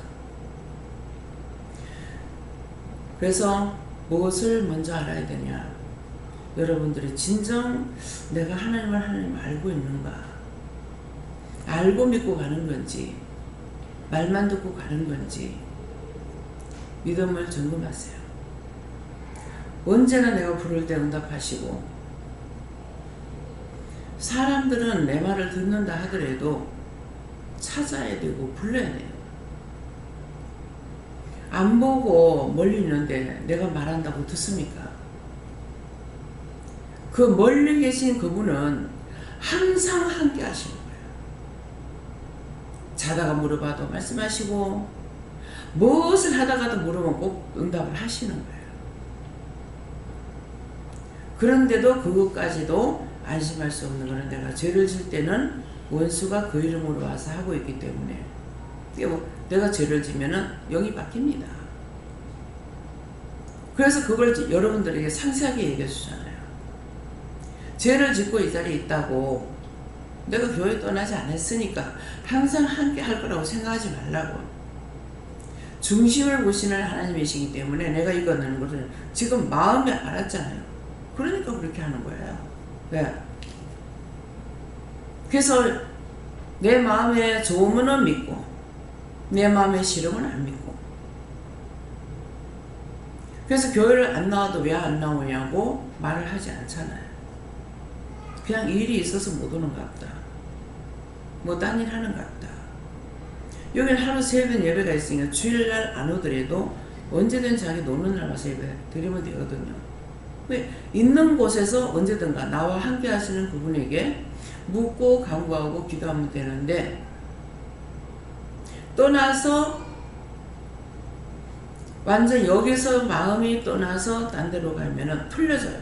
그래서 무엇을 먼저 알아야 되냐? 여러분들이 진정 내가 하나님 알고 있는가? 알고 믿고 가는 건지 말만 듣고 가는 건지 믿음을 점검하세요. 언제나 내가 부를 때 응답하시고, 사람들은 내 말을 듣는다 하더라도 찾아야 되고 불러야 돼요. 안 보고 멀리 있는데 내가 말한다고 듣습니까? 그 멀리 계신 그분은 항상 함께 하시는 거예요. 자다가 물어봐도 말씀하시고, 무엇을 하다가도 물으면 꼭 응답을 하시는 거예요. 그런데도 그것까지도 안심할 수 없는 것은 내가 죄를 질 때는 원수가 그 이름으로 와서 하고 있기 때문에 내가 죄를 지면은 영이 바뀝니다. 그래서 그걸 여러분들에게 상세하게 얘기해 주잖아요. 죄를 짓고 이 자리에 있다고 내가 교회 떠나지 않았으니까 항상 함께 할 거라고 생각하지 말라고. 중심을 보시는 하나님이시기 때문에 내가 이거는 것을 지금 마음에 알았잖아요. 그러니까 그렇게 하는 거예요. 왜? 그래서 내 마음에 좋으면 믿고 내 마음에 싫으면 안 믿고. 그래서 교회를 안 나와도 왜 안 나오냐고 말을 하지 않잖아요. 그냥 일이 있어서 못 오는 것 같다. 뭐 딴 일 하는 것 같다. 여기는 하루 3번 예배가 있으니까 주일날 안 오더라도 언제든 자기 노는 날 와서 예배 드리면 되거든요. 있는 곳에서 언제든가 나와 함께 하시는 그분에게 묻고 간구하고 기도하면 되는데, 떠나서 완전 여기서 마음이 떠나서 딴 데로 가면은 틀려져요.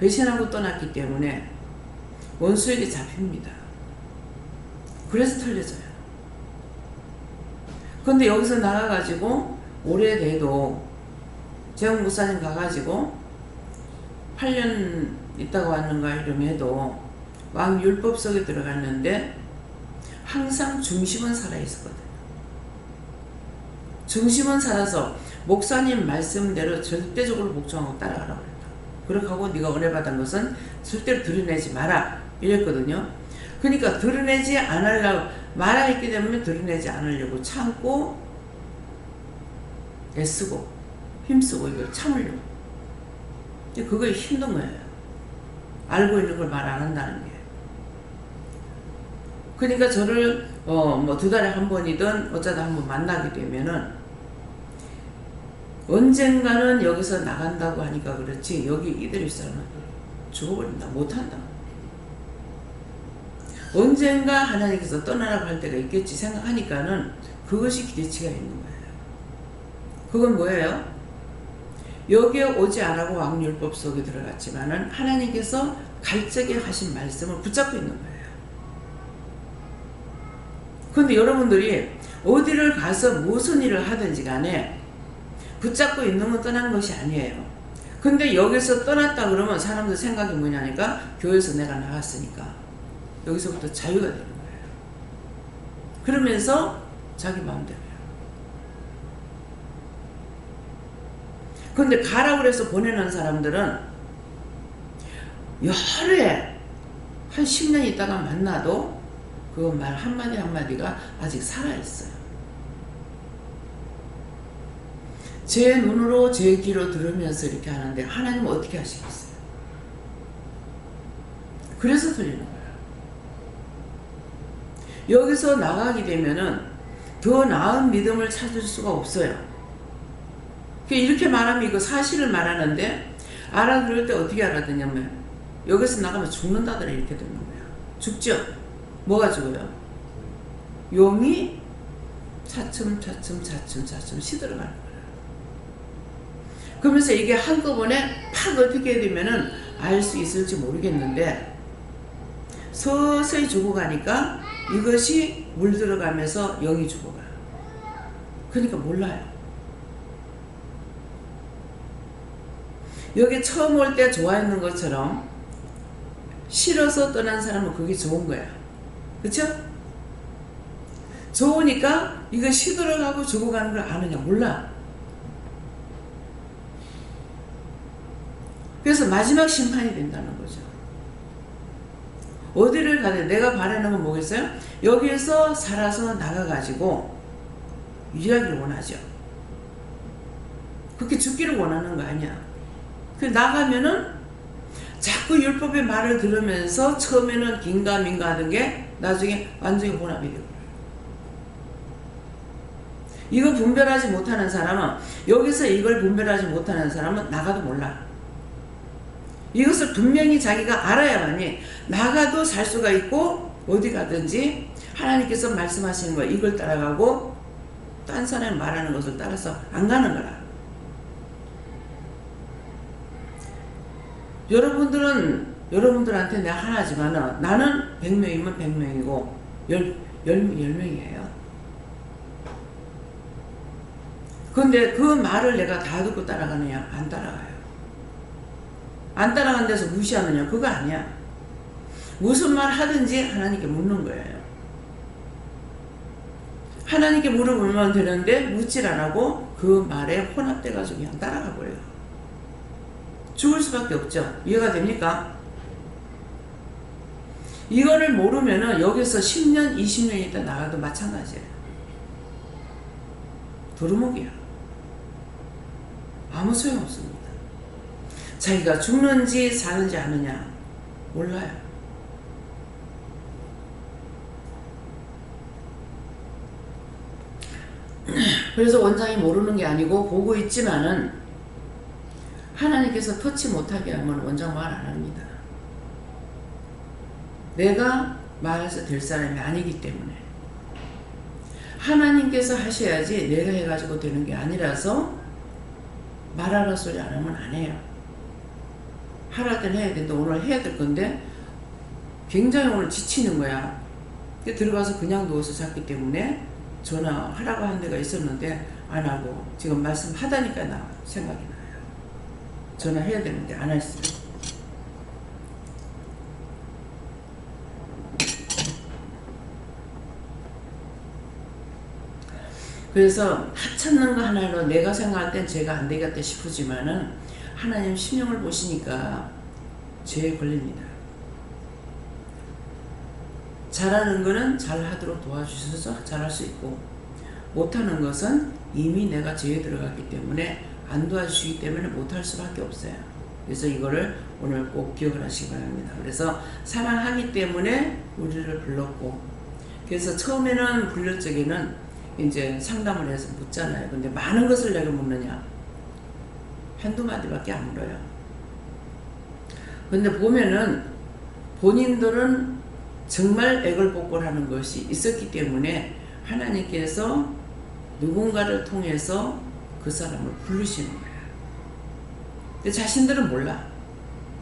배신하고 떠났기 때문에 원수에게 잡힙니다. 그래서 틀려져요. 근데 여기서 나가가지고 오래돼도 재영 목사님 가가지고 8년 있다가 왔는가 이러면 해도 왕율법 속에 들어갔는데 항상 중심은 살아있었거든요. 중심은 살아서 목사님 말씀대로 절대적으로 복종하고 따라가라고 그랬다. 그렇게 하고 네가 은혜 받은 것은 절대로 드러내지 마라 이랬거든요. 그러니까 드러내지 않으려고 말하기 때문에 드러내지 않으려고 참고 애쓰고 힘쓰고 이걸 참으려고. 그거에 힘든 거예요. 알고 있는 걸 말 안 한다는 게. 그러니까 저를 뭐 2달에 한 번이든 어쩌다 한 번 만나게 되면은 언젠가는 여기서 나간다고 하니까 그렇지 여기 이대로 있어는 죽어버린다. 못한다. 언젠가 하나님께서 떠나라고 할 때가 있겠지 생각하니까는 그것이 기대치가 있는 거예요. 그건 뭐예요? 여기에 오지 않고 왕율법 속에 들어갔지만은 하나님께서 갈적에 하신 말씀을 붙잡고 있는 거예요. 그런데 여러분들이 어디를 가서 무슨 일을 하든지 간에 붙잡고 있는 건 떠난 것이 아니에요. 근데 여기서 떠났다 그러면 사람들 생각이 뭐냐니까 교회에서 내가 나갔으니까 여기서부터 자유가 되는 거예요. 그러면서 자기 마음대로요. 근데 가라고 그래서 보내는 사람들은 열흘에 한 10년 있다가 만나도 그 말 한마디 한마디가 아직 살아있어요. 제 눈으로 제 귀로 들으면서 이렇게 하는데 하나님은 어떻게 하시겠어요? 그래서 들리는 거예요. 여기서 나가게 되면은 더 나은 믿음을 찾을 수가 없어요. 이렇게 말하면 이거 사실을 말하는데 알아들을 때 어떻게 알아듣냐면 여기서 나가면 죽는다더라 이렇게 되는 거예요. 죽죠? 뭐가 죽어요? 용이 차츰차츰 시들어가는 거예요. 그러면서 이게 한꺼번에 팍 어떻게 되면은 알 수 있을지 모르겠는데 서서히 죽어가니까 이것이 물들어가면서 영이 죽어가요. 그러니까 몰라요. 여기 처음 올 때 좋아했는 것처럼 싫어서 떠난 사람은 그게 좋은 거야. 그쵸? 좋으니까 이거 시들어가고 죽어가는 걸 아느냐? 몰라. 그래서 마지막 심판이 된다는 거죠. 어디를 가든 내가 바라는 건 뭐겠어요? 여기에서 살아서 나가가지고 일하기를 원하죠. 그렇게 죽기를 원하는 거 아니야. 그 나가면은 자꾸 율법의 말을 들으면서 처음에는 긴가민가 하던 게 나중에 완전히 혼합이 되고, 이거 분별하지 못하는 사람은, 여기서 이걸 분별하지 못하는 사람은 나가도 몰라. 이것을 분명히 자기가 알아야만이 나가도 살 수가 있고 어디 가든지 하나님께서 말씀하시는 거 이걸 따라가고 딴 사람이 말하는 것을 따라서 안 가는 거라. 여러분들한테 내가 하나지만은 나는 100명이면 100명이고 10명이에요. 근데 그 말을 내가 다 듣고 따라가느냐? 안 따라가요. 안 따라간 데서 무시하느냐? 그거 아니야. 무슨 말 하든지 하나님께 묻는 거예요. 하나님께 물어보면 되는데 묻질 안 하고 그 말에 혼합돼가지고 그냥 따라가 버려요. 죽을 수밖에 없죠. 이해가 됩니까? 이거를 모르면은 여기서 10년, 20년 있다 나가도 마찬가지예요. 도루묵이야. 아무 소용없습니다. 자기가 죽는지 사는지 아느냐? 몰라요. 그래서 원장이 모르는 게 아니고 보고 있지만은 하나님께서 터치 못하게 하면 원장 말 안 합니다. 내가 말해서 될 사람이 아니기 때문에 하나님께서 하셔야지 내가 해가지고 되는 게 아니라서 말하라 소리 안 하면 안 해요. 하라 때는 해야 된다. 오늘 해야 될 건데 굉장히 오늘 지치는 거야. 들어가서 그냥 누워서 잤기 때문에 전화하라고 한 데가 있었는데 안 하고 지금 말씀하다니까 나 생각이 나요. 전화해야 되는데 안 했어요. 그래서 하찮는 거 하나로 내가 생각할 땐 제가 안 되겠다 싶으지만은 하나님 심령을 보시니까 죄에 걸립니다. 잘하는 거는 잘하도록 도와주셔서 잘할 수 있고 못하는 것은 이미 내가 죄에 들어갔기 때문에 안 도와주시기 때문에 못할 수밖에 없어요. 그래서 이거를 오늘 꼭 기억을 하시기 바랍니다. 그래서 사랑하기 때문에 우리를 불렀고, 그래서 처음에는 불릴 적에는 이제 상담을 해서 묻잖아요. 근데 많은 것을 내가 묻느냐? 한두 마디밖에 안 물어요. 근데 보면은 본인들은 정말 애걸복걸하는 것이 있었기 때문에 하나님께서 누군가를 통해서 그 사람을 부르시는 거예요. 근데 자신들은 몰라.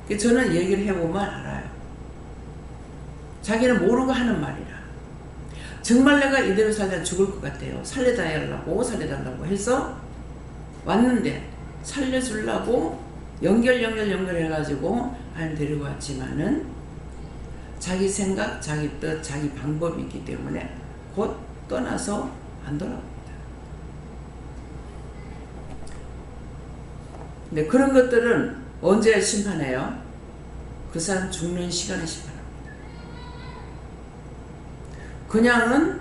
저는 얘기를 해보면 알아요. 자기는 모르고 하는 말이라. 정말 내가 이대로 살다 죽을 것 같아요. 살려달라고 해서 왔는데 살려주려고 연결해가지고 안 데리고 왔지만은 자기 생각, 자기 뜻, 자기 방법이 있기 때문에 곧 떠나서 안 돌아옵니다. 근데 그런 것들은 언제 심판해요? 그 사람 죽는 시간에 심판합니다. 그냥은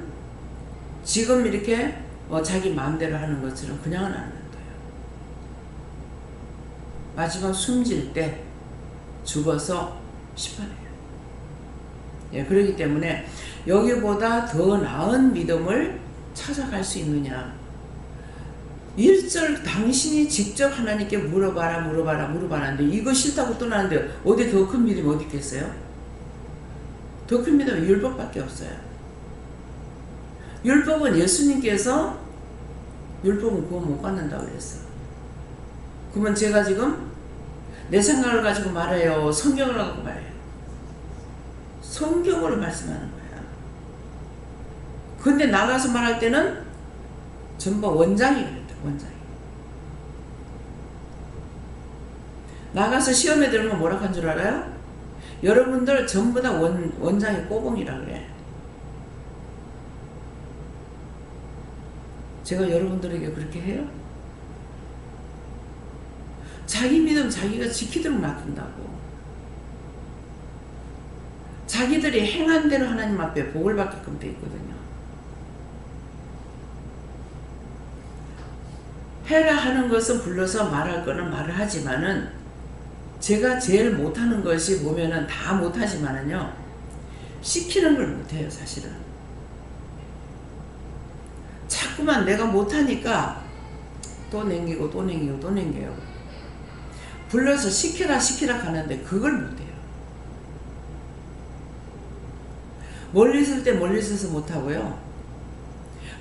지금 이렇게 자기 마음대로 하는 것처럼 그냥은 안 놔둬요. 마지막 숨질 때 죽어서 심판해요. 예, 그렇기 때문에 여기보다 더 나은 믿음을 찾아갈 수 있느냐? 1절 당신이 직접 하나님께 물어봐라 하는데 이거 싫다고 떠나는데 어디 더 큰 믿음이 어디 있겠어요? 더 큰 믿음은 율법밖에 없어요. 율법은 예수님께서 율법은 구원 못 받는다고 그랬어. 그러면 제가 지금 내 생각을 가지고 말해요? 성경을 가지고 말해요? 성경으로 말씀하는 거야. 근데 나가서 말할 때는 전부 원장이 그랬다. 원장이. 나가서 시험에 들면 뭐라 한 줄 알아요? 여러분들 전부 다 원장이 꼬봉이라 그래. 제가 여러분들에게 그렇게 해요? 자기 믿음 자기가 지키도록 놔둔다고. 자기들이 행한 대로 하나님 앞에 복을 받게끔 돼 있거든요. 해라 하는 것은 불러서 말할 거는 말을 하지만은 제가 제일 못하는 것이 보면은 다 못하지만은요, 시키는 걸 못해요 사실은. 자꾸만 내가 못하니까 또 남기고 또 남기고 또 남겨요. 불러서 시키라 하는데 그걸 못해요. 멀리 있을 때 멀리 있어서 못하고요,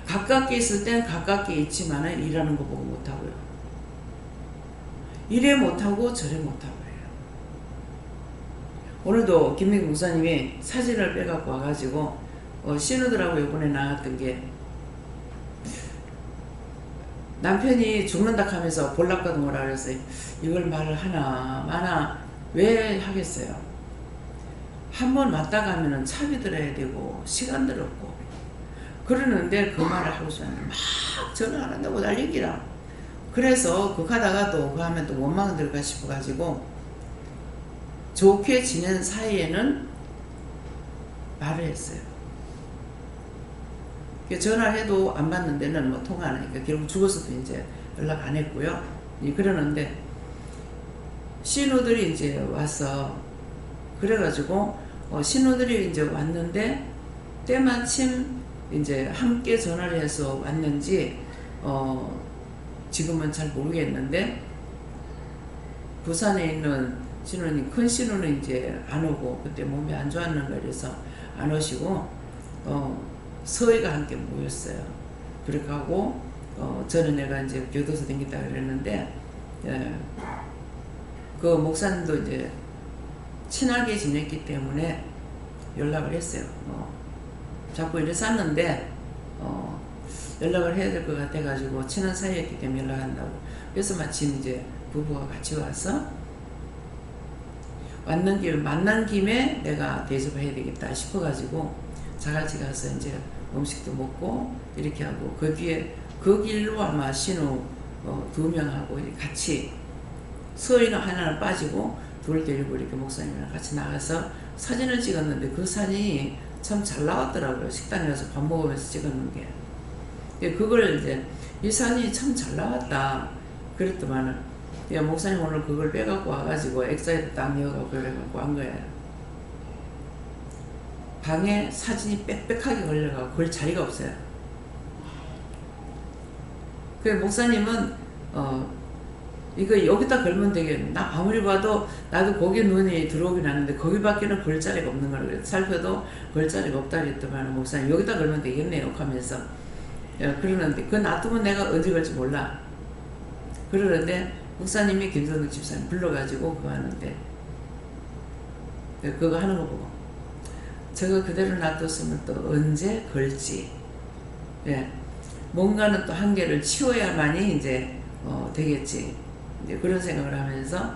가깝게 있을 땐 가깝게 있지만은 일하는 거 보고 못하고요, 이래 못하고 저래 못하고요. 오늘도 김민국 목사님이 사진을 빼갖고 와가지고 신우들하고 이번에 나갔던 게, 남편이 죽는다 하면서 볼락거든 오라 그래서 이걸 말을 하나 마나 왜 하겠어요. 한번 왔다 가면은 차비 들어야 되고 시간들 없고 그러는데 그 말을 하고 싶었는데 막 전화 안 한다고 난리기라. 그래서 그 가다가 또 그 하면 또 원망 들까 싶어가지고 좋게 지낸 사이에는 말을 했어요. 전화를 해도 안 받는 데는 뭐 통화 안 하니까 결국 죽어서도 이제 연락 안 했고요. 그러는데 신우들이 이제 와서 그래가지고 신우들이 이제 왔는데 때마침 이제 함께 전화를 해서 왔는지 지금은 잘 모르겠는데 부산에 있는 신우님, 큰 신우는 이제 안 오고 그때 몸이 안 좋았는가 그래서 안 오시고 서희가 함께 모였어요. 그렇게 하고 저는 내가 이제 교도소 댕긴다 그랬는데 그 목사님도 이제 친하게 지냈기 때문에 연락을 했어요. 자꾸 이래 쌌는데 연락을 해야 될 것 같아가지고 친한 사이였기 때문에 연락한다고. 그래서 마침 이제 부부가 같이 와서 만난 김에 내가 대접해야 되겠다 싶어가지고 자같이 가서 이제 음식도 먹고 이렇게 하고 그 뒤에 그 길로 아마 신우 2명하고 같이 서희는 하나는 빠지고 둘 데리고 이렇게 목사님이랑 같이 나가서 사진을 찍었는데 그 사진이 참 잘 나왔더라고요. 식당에 가서 밥 먹으면서 찍었는 게. 그걸 이제 이 사진이 참 잘 나왔다 그랬더만은 목사님 오늘 그걸 빼갖고 와가지고 엑사이드 딱 넣어갖고 그래갖고 한 거예요. 방에 사진이 빽빽하게 걸려가고 그럴 자리가 없어요. 그 목사님은 이거 여기다 걸면 되겠네. 나 아무리 봐도 나도 거기 눈이 들어오긴 하는데 거기밖에는 걸 자리가 없는 거라 그래서 살펴도 걸 자리가 없다 그랬더만 목사님 여기다 걸면 되겠네요 하면서 그러는데 그거 놔두면 내가 언제 걸지 몰라. 그러는데 목사님이 김선욱 집사님 불러가지고 그거 하는데 그거 하는 거 보고 저거 그대로 놔뒀으면 또 언제 걸지. 뭔가는 또 한계를 치워야만이 이제 되겠지. 이제 그런 생각을 하면서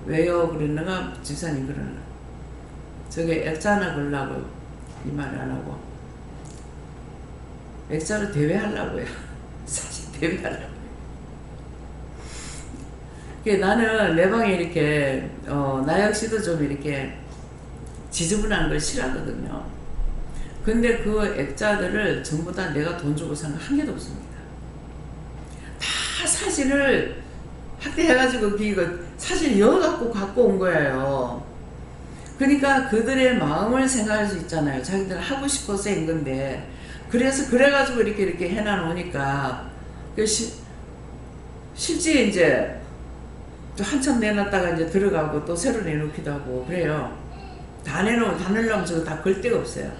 왜요 그랬는가 집사님 그러는 저게 액자 하나 걸라고 이 말을 안 하고 액자로 대회하려고요. 사실 대회하려고. 나는 내 방에 이렇게 나 역시도 좀 이렇게 지저분한 걸 싫어하거든요. 근데 그 액자들을 전부 다 내가 돈 주고 산 거 한 개도 없습니다. 다 사진을 확대해가지고 이거 사진 이어갖고 갖고 온 거예요. 그러니까 그들의 마음을 생각할 수 있잖아요. 자기들 하고 싶어서 한 건데. 그래서 그래가지고 이렇게 해놔놓으니까 실제 이제 또 한참 내놨다가 이제 들어가고 또 새로 내놓기도 하고 그래요. 다 내놓으면 저거 다 걸 데가 없어요.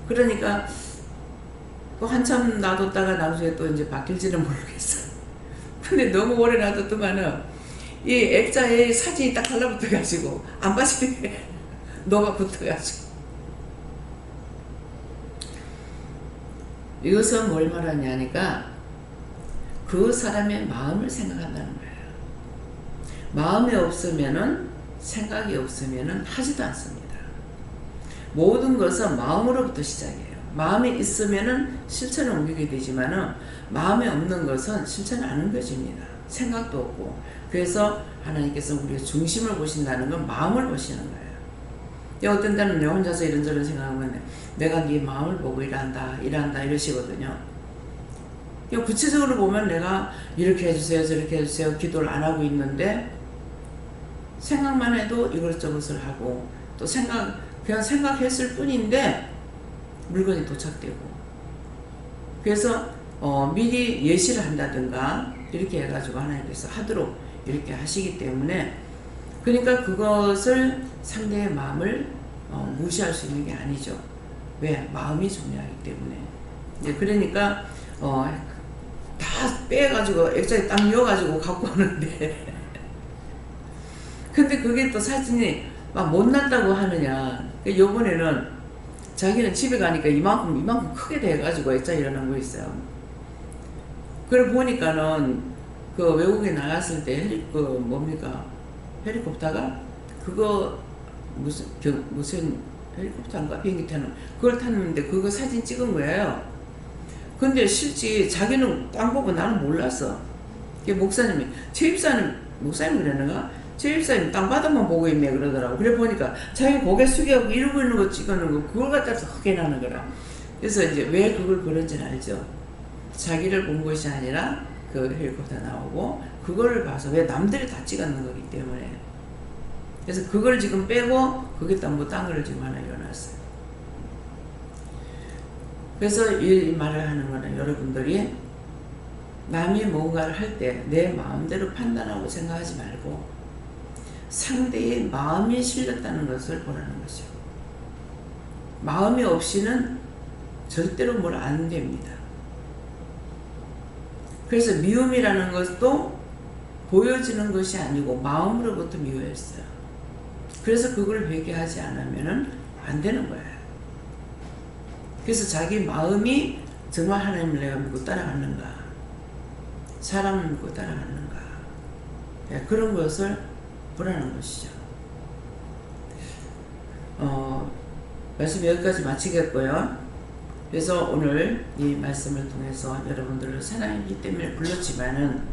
그러니까 또 한참 놔뒀다가 나중에 또 이제 바뀔지는 모르겠어. 근데 너무 오래 놔뒀더만은 이 액자에 사진이 딱 달라붙어가지고 안 빠지게 녹아 붙어가지고. 이것은 뭘 말하냐니까 그 사람의 마음을 생각한다는 거예요. 마음이 없으면은 생각이 없으면은 하지도 않습니다. 모든 것은 마음으로부터 시작해요. 마음이 있으면은 실천을 옮기게 되지만은 마음이 없는 것은 실천을 안 옮겨집니다. 생각도 없고. 그래서 하나님께서 우리의 중심을 보신다는 건 마음을 보시는 거예요. 어떤 때는 내 혼자서 이런저런 생각하면 내가 네 마음을 보고 일한다 이러시거든요. 구체적으로 보면 내가 이렇게 해주세요 저렇게 해주세요 기도를 안 하고 있는데 생각만 해도 이것저것을 하고 또 그냥 생각했을 뿐인데 물건이 도착되고 그래서 미리 예시를 한다든가 이렇게 해가지고 하나님께서 하도록 이렇게 하시기 때문에 그러니까 그것을 상대의 마음을 무시할 수 있는 게 아니죠. 왜? 마음이 중요하기 때문에. 그러니까 다 빼가지고 액자에 딱 넣어가지고 갖고 오는데 근데 그게 또 사진이 막 못났다고 하느냐. 요번에는 자기는 집에 가니까 이만큼 크게 돼가지고 액자 일어난 거 있어요. 그걸 보니까는 그 외국에 나갔을 때 헬리콥터가 그거 무슨 헬리콥터인가 비행기 타는 그걸 탔는데 그거 사진 찍은 거예요. 근데 실제 자기는 땅 보고 나는 몰랐어. 목사님이 목사님 그랬는가? 제 입사님 땅바닥만 보고 있네 그러더라고. 그래 보니까 자기 고개 숙여고 이러고 있는 거 찍어놓은 거 그걸 갖다가 확인하는 거라. 그래서 이제 왜 그걸 그런지는 알죠. 자기를 본 것이 아니라 그 헬리콥터 나오고 그거를 봐서 왜 남들이 다 찍었는 거기 때문에. 그래서 그걸 지금 빼고 거기다 딴 지금 하나 일어났어요. 그래서 이 말을 하는 거는 여러분들이 남이 뭔가를 할 때 내 마음대로 판단하고 생각하지 말고 상대의 마음이 실렸다는 것을 보라는 것이요. 마음이 없이는 절대로 뭘 안 됩니다. 그래서 미움이라는 것도 보여지는 것이 아니고 마음으로부터 미워했어요. 그래서 그걸 회개하지 않으면 안 되는 거예요. 그래서 자기 마음이 정말 하나님을 내가 믿고 따라가는가 사람을 믿고 따라가는가 그런 것을 보라는 것이죠. 말씀 여기까지 마치겠고요. 그래서 오늘 이 말씀을 통해서 여러분들을 사랑이기 때문에 불렀지만은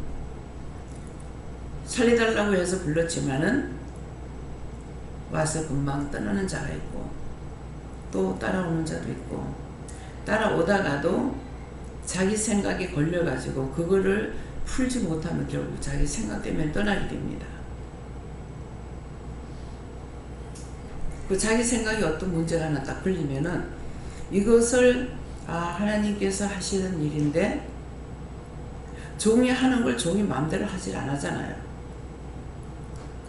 살려달라고 해서 불렀지만은 와서 금방 떠나는 자가 있고 또 따라오는 자도 있고 따라오다가도 자기 생각에 걸려가지고 그거를 풀지 못하면 결국 자기 생각 때문에 떠나게 됩니다. 그 자기 생각이 어떤 문제가 하나 딱 걸리면은 이것을 하나님께서 하시는 일인데 종이 하는 걸 종이 마음대로 하질 안 하잖아요.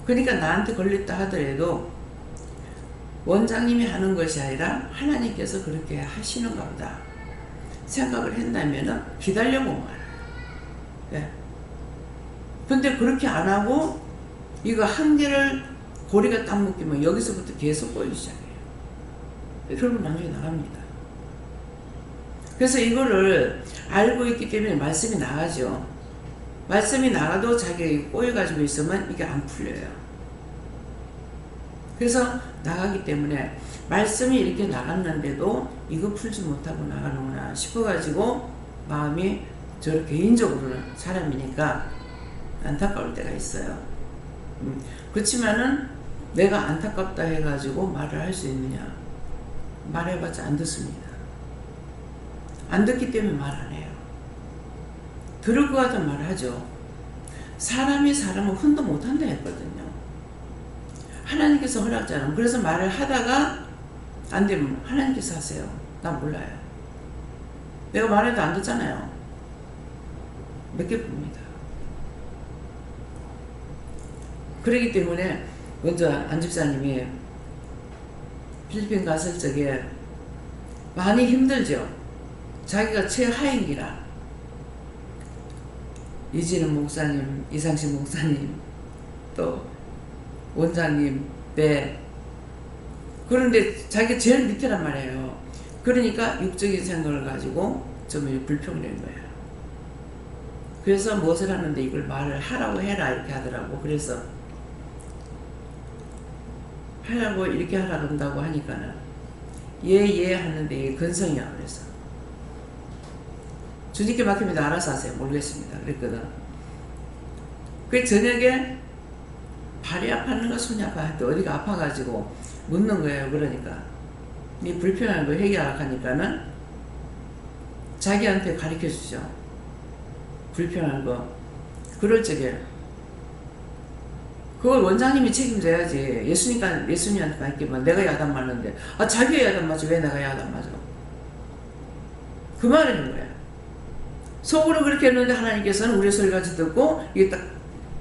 그러니까 나한테 걸렸다 하더라도 원장님이 하는 것이 아니라 하나님께서 그렇게 하시는가 보다 생각을 한다면은 기다려보면 알아요. 네. 근데 그렇게 안 하고 이거 한 개를 고리가 딱 묶이면 여기서부터 계속 꼬이기 시작해요. 그러면 나중에 나갑니다. 그래서 이거를 알고 있기 때문에 말씀이 나가죠. 말씀이 나가도 자기가 꼬여가지고 있으면 이게 안 풀려요. 그래서 나가기 때문에 말씀이 이렇게 나갔는데도 이거 풀지 못하고 나가는구나 싶어가지고 마음이 저 개인적으로는 사람이니까 안타까울 때가 있어요. 그렇지만은 내가 안타깝다 해가지고 말을 할 수 있느냐? 말해봤자 안 듣습니다. 안 듣기 때문에 말 안 해요. 들을 것 같으면 말하죠. 사람이 사람을 혼도 못한다 했거든요. 하나님께서 허락자는 그래서 말을 하다가 안 되면 하나님께서 하세요. 나 몰라요. 내가 말해도 안 듣잖아요. 몇 개 봅니다. 그러기 때문에 먼저 안 집사님이 필리핀 갔을 적에 많이 힘들죠. 자기가 최하인기라 이진우 목사님, 이상식 목사님, 또 원장님, 네. 그런데 자기가 제일 밑에란 말이에요. 그러니까 육적인 생각을 가지고 좀 불평을 낸 거예요. 그래서 무엇을 하는데 이걸 말을 하라고 해라 이렇게 하더라고. 그래서 하라고 이렇게 하라 그런다고 하니까는 예 하는데 이게 근성이야. 그래서 주님께 맡깁니다. 알아서 하세요. 모르겠습니다. 그랬거든. 그 저녁에 발이 아팠는가 손이 아파하는데 어디가 아파가지고 묻는 거예요. 그러니까 이 불편한 거 해결하니까는 자기한테 가르쳐 주죠. 불편한 거. 그럴 적에 그걸 원장님이 책임져야지. 예수님한테 맡기면 내가 야단 맞는데 자기가 야단 맞지 왜 내가 야단 맞아. 그 말이는 거야. 속으로 그렇게 했는데 하나님께서는 우리 소리까지 듣고 이게 딱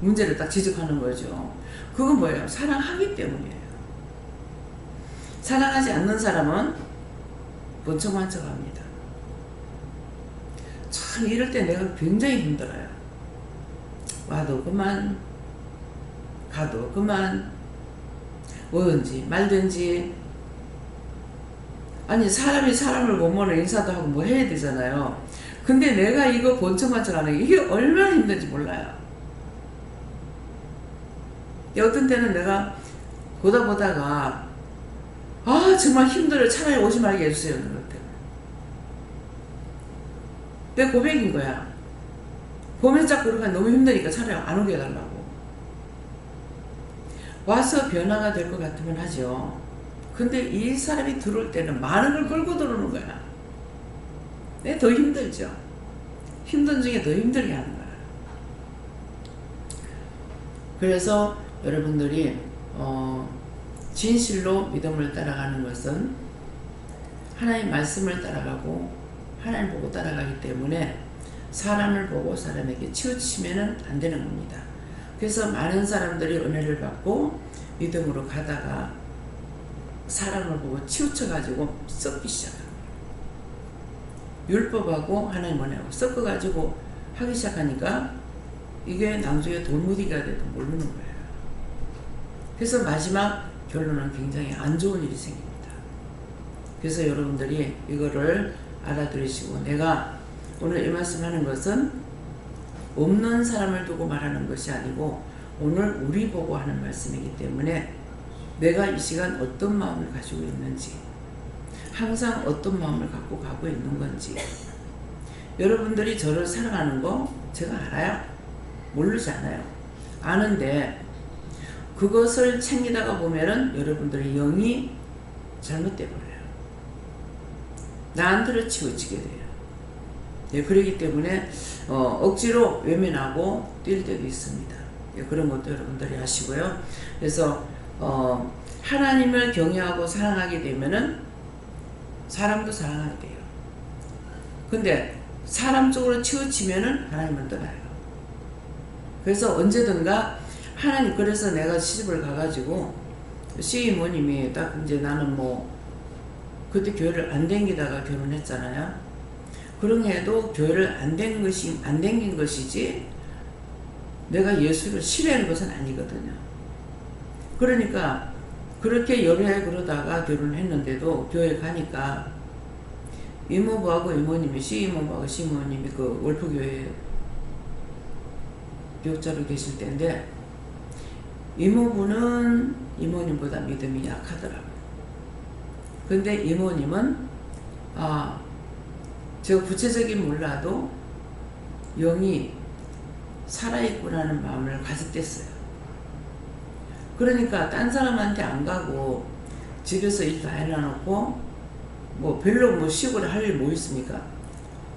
문제를 딱 지적하는 거죠. 그건 뭐예요? 사랑하기 때문이에요. 사랑하지 않는 사람은 번쩍번쩍합니다. 참 이럴 때 내가 굉장히 힘들어요. 와도 그만 가도 그만 뭐든지 말든지 아니 사람이 사람을 못 보는 인사도 하고 뭐 해야 되잖아요. 근데 내가 이거 번쩍번쩍하는 게 이게 얼마나 힘든지 몰라요. 어떤 때는 내가 보다가 정말 힘들어요. 차라리 오지 말게 해주세요. 내 고백인 거야. 보면 자꾸 그러니까 너무 힘드니까 차라리 안 오게 해달라고. 와서 변화가 될 것 같으면 하죠. 근데 이 사람이 들어올 때는 많은 걸 끌고 들어오는 거야. 더 힘들죠. 힘든 중에 더 힘들게 하는 거야. 그래서 여러분들이 진실로 믿음을 따라가는 것은 하나님 말씀을 따라가고 하나님 보고 따라가기 때문에 사람을 보고 사람에게 치우치면 안 되는 겁니다. 그래서 많은 사람들이 은혜를 받고 믿음으로 가다가 사람을 보고 치우쳐가지고 썩기 시작합니다. 율법하고 하나님 은혜하고 섞어가지고 하기 시작하니까 이게 나중에 돌무디가 돼도 모르는 거예요. 그래서 마지막 결론은 굉장히 안 좋은 일이 생깁니다. 그래서 여러분들이 이거를 알아들으시고 내가 오늘 이 말씀하는 것은 없는 사람을 두고 말하는 것이 아니고 오늘 우리 보고 하는 말씀이기 때문에 내가 이 시간 어떤 마음을 가지고 있는지 항상 어떤 마음을 갖고 가고 있는 건지 여러분들이 저를 사랑하는 거 제가 알아요? 모르지 않아요. 아는데 그것을 챙기다가 보면은 여러분들의 영이 잘못돼 버려요. 나한테로 치우치게 돼요. 네, 그렇기 때문에 억지로 외면하고 뛸 때도 있습니다. 네, 그런 것도 여러분들이 아시고요. 그래서 하나님을 경외하고 사랑하게 되면은 사람도 사랑하게 돼요. 근데 사람 쪽으로 치우치면은 하나님은 떠나요. 그래서 언제든가 하나님 그래서 내가 시집을 가가지고 시이모님이 딱 이제 나는 뭐 그때 교회를 안 댕기다가 결혼했잖아요. 그런 해도 교회를 안 댕긴 것이지 내가 예수를 싫어하는 것은 아니거든요. 그러니까 그렇게 여러 해 그러다가 결혼했는데도 교회 가니까 이모부하고 이모님이 시이모부하고 시이모님이 그 월포교회 교육자로 계실 때인데 이모부는 이모님보다 믿음이 약하더라고요. 근데 이모님은 제가 구체적인 몰라도 영이 살아있구나는 마음을 가졌댔어요. 그러니까 딴 사람한테 안 가고 집에서 일 다 해놔놓고 뭐 별로 뭐 시골에 할 일 뭐 있습니까?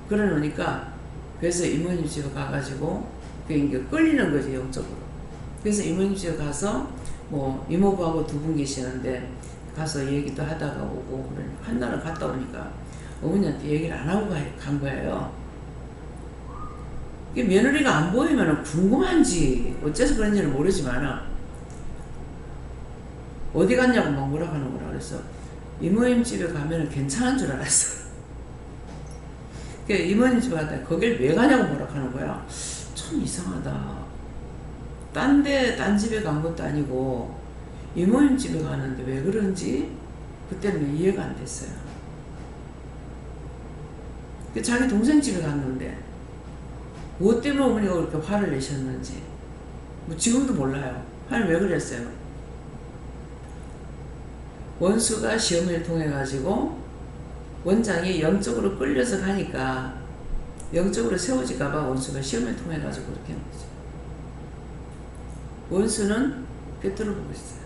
그러니까 그래서 이모님 집에 가가지고 그게 끌리는 거지 영적으로. 그래서 이모님 집에 가서 뭐 이모부하고 두 분 계시는데 가서 얘기도 하다가 오고 그러니까 한 날은 갔다 오니까 어머니한테 얘기를 안 하고 간 거예요. 이게 며느리가 안 보이면 궁금한지 어째서 그런지는 모르지만 어디 갔냐고 막 뭐라 하는 거라 그래서 이모님 집에 가면 괜찮은 줄 알았어. 이모님 집에 갔다 거길 왜 가냐고 뭐라 하는 거야. 참 이상하다. 딴 집에 간 것도 아니고 이모님 집에 가는데 왜 그런지 그때는 이해가 안 됐어요. 자기 동생 집에 갔는데 무엇 때문에 어머니가 그렇게 화를 내셨는지 뭐 지금도 몰라요. 화를 왜 그랬어요? 원수가 시험을 통해 가지고 원장이 영적으로 끌려서 가니까 영적으로 세워질까봐 원수가 시험을 통해 가지고 그렇게 하는 거죠. 원수는 꿰뚫어 보고 있어요.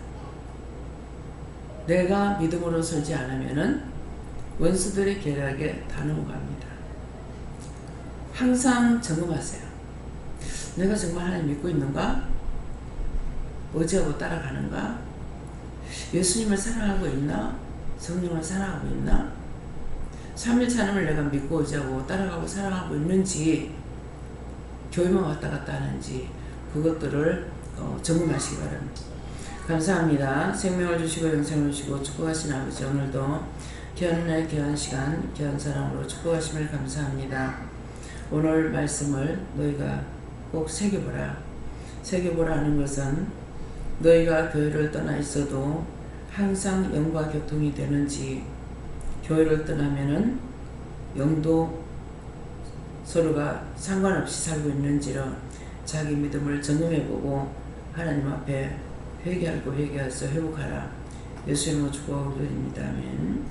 내가 믿음으로 서지 않으면은 원수들의 계략에 다 넘어갑니다. 항상 점검하세요. 내가 정말 하나님 믿고 있는가? 의지하고 따라가는가? 예수님을 사랑하고 있나? 성령을 사랑하고 있나? 삼위일체 하나님을 내가 믿고 의지하고 따라가고 사랑하고 있는지, 교회만 왔다 갔다 하는지 그것들을 점검하시기 바랍니다. 감사합니다. 생명을 주시고 영생을 주시고 축복하신 아버지, 오늘도 귀한 날 귀한 시간 귀한 사랑으로 축복하심을 감사합니다. 오늘 말씀을 너희가 꼭 새겨보라. 새겨보라 하는 것은 너희가 교회를 떠나 있어도 항상 영과 교통이 되는지, 교회를 떠나면은 영도 서로가 상관없이 살고 있는지를 자기 믿음을 점검해보고 하나님 앞에 회개하고 회개해서 회복하라. 예수님의 축복을 드립니다. 아멘.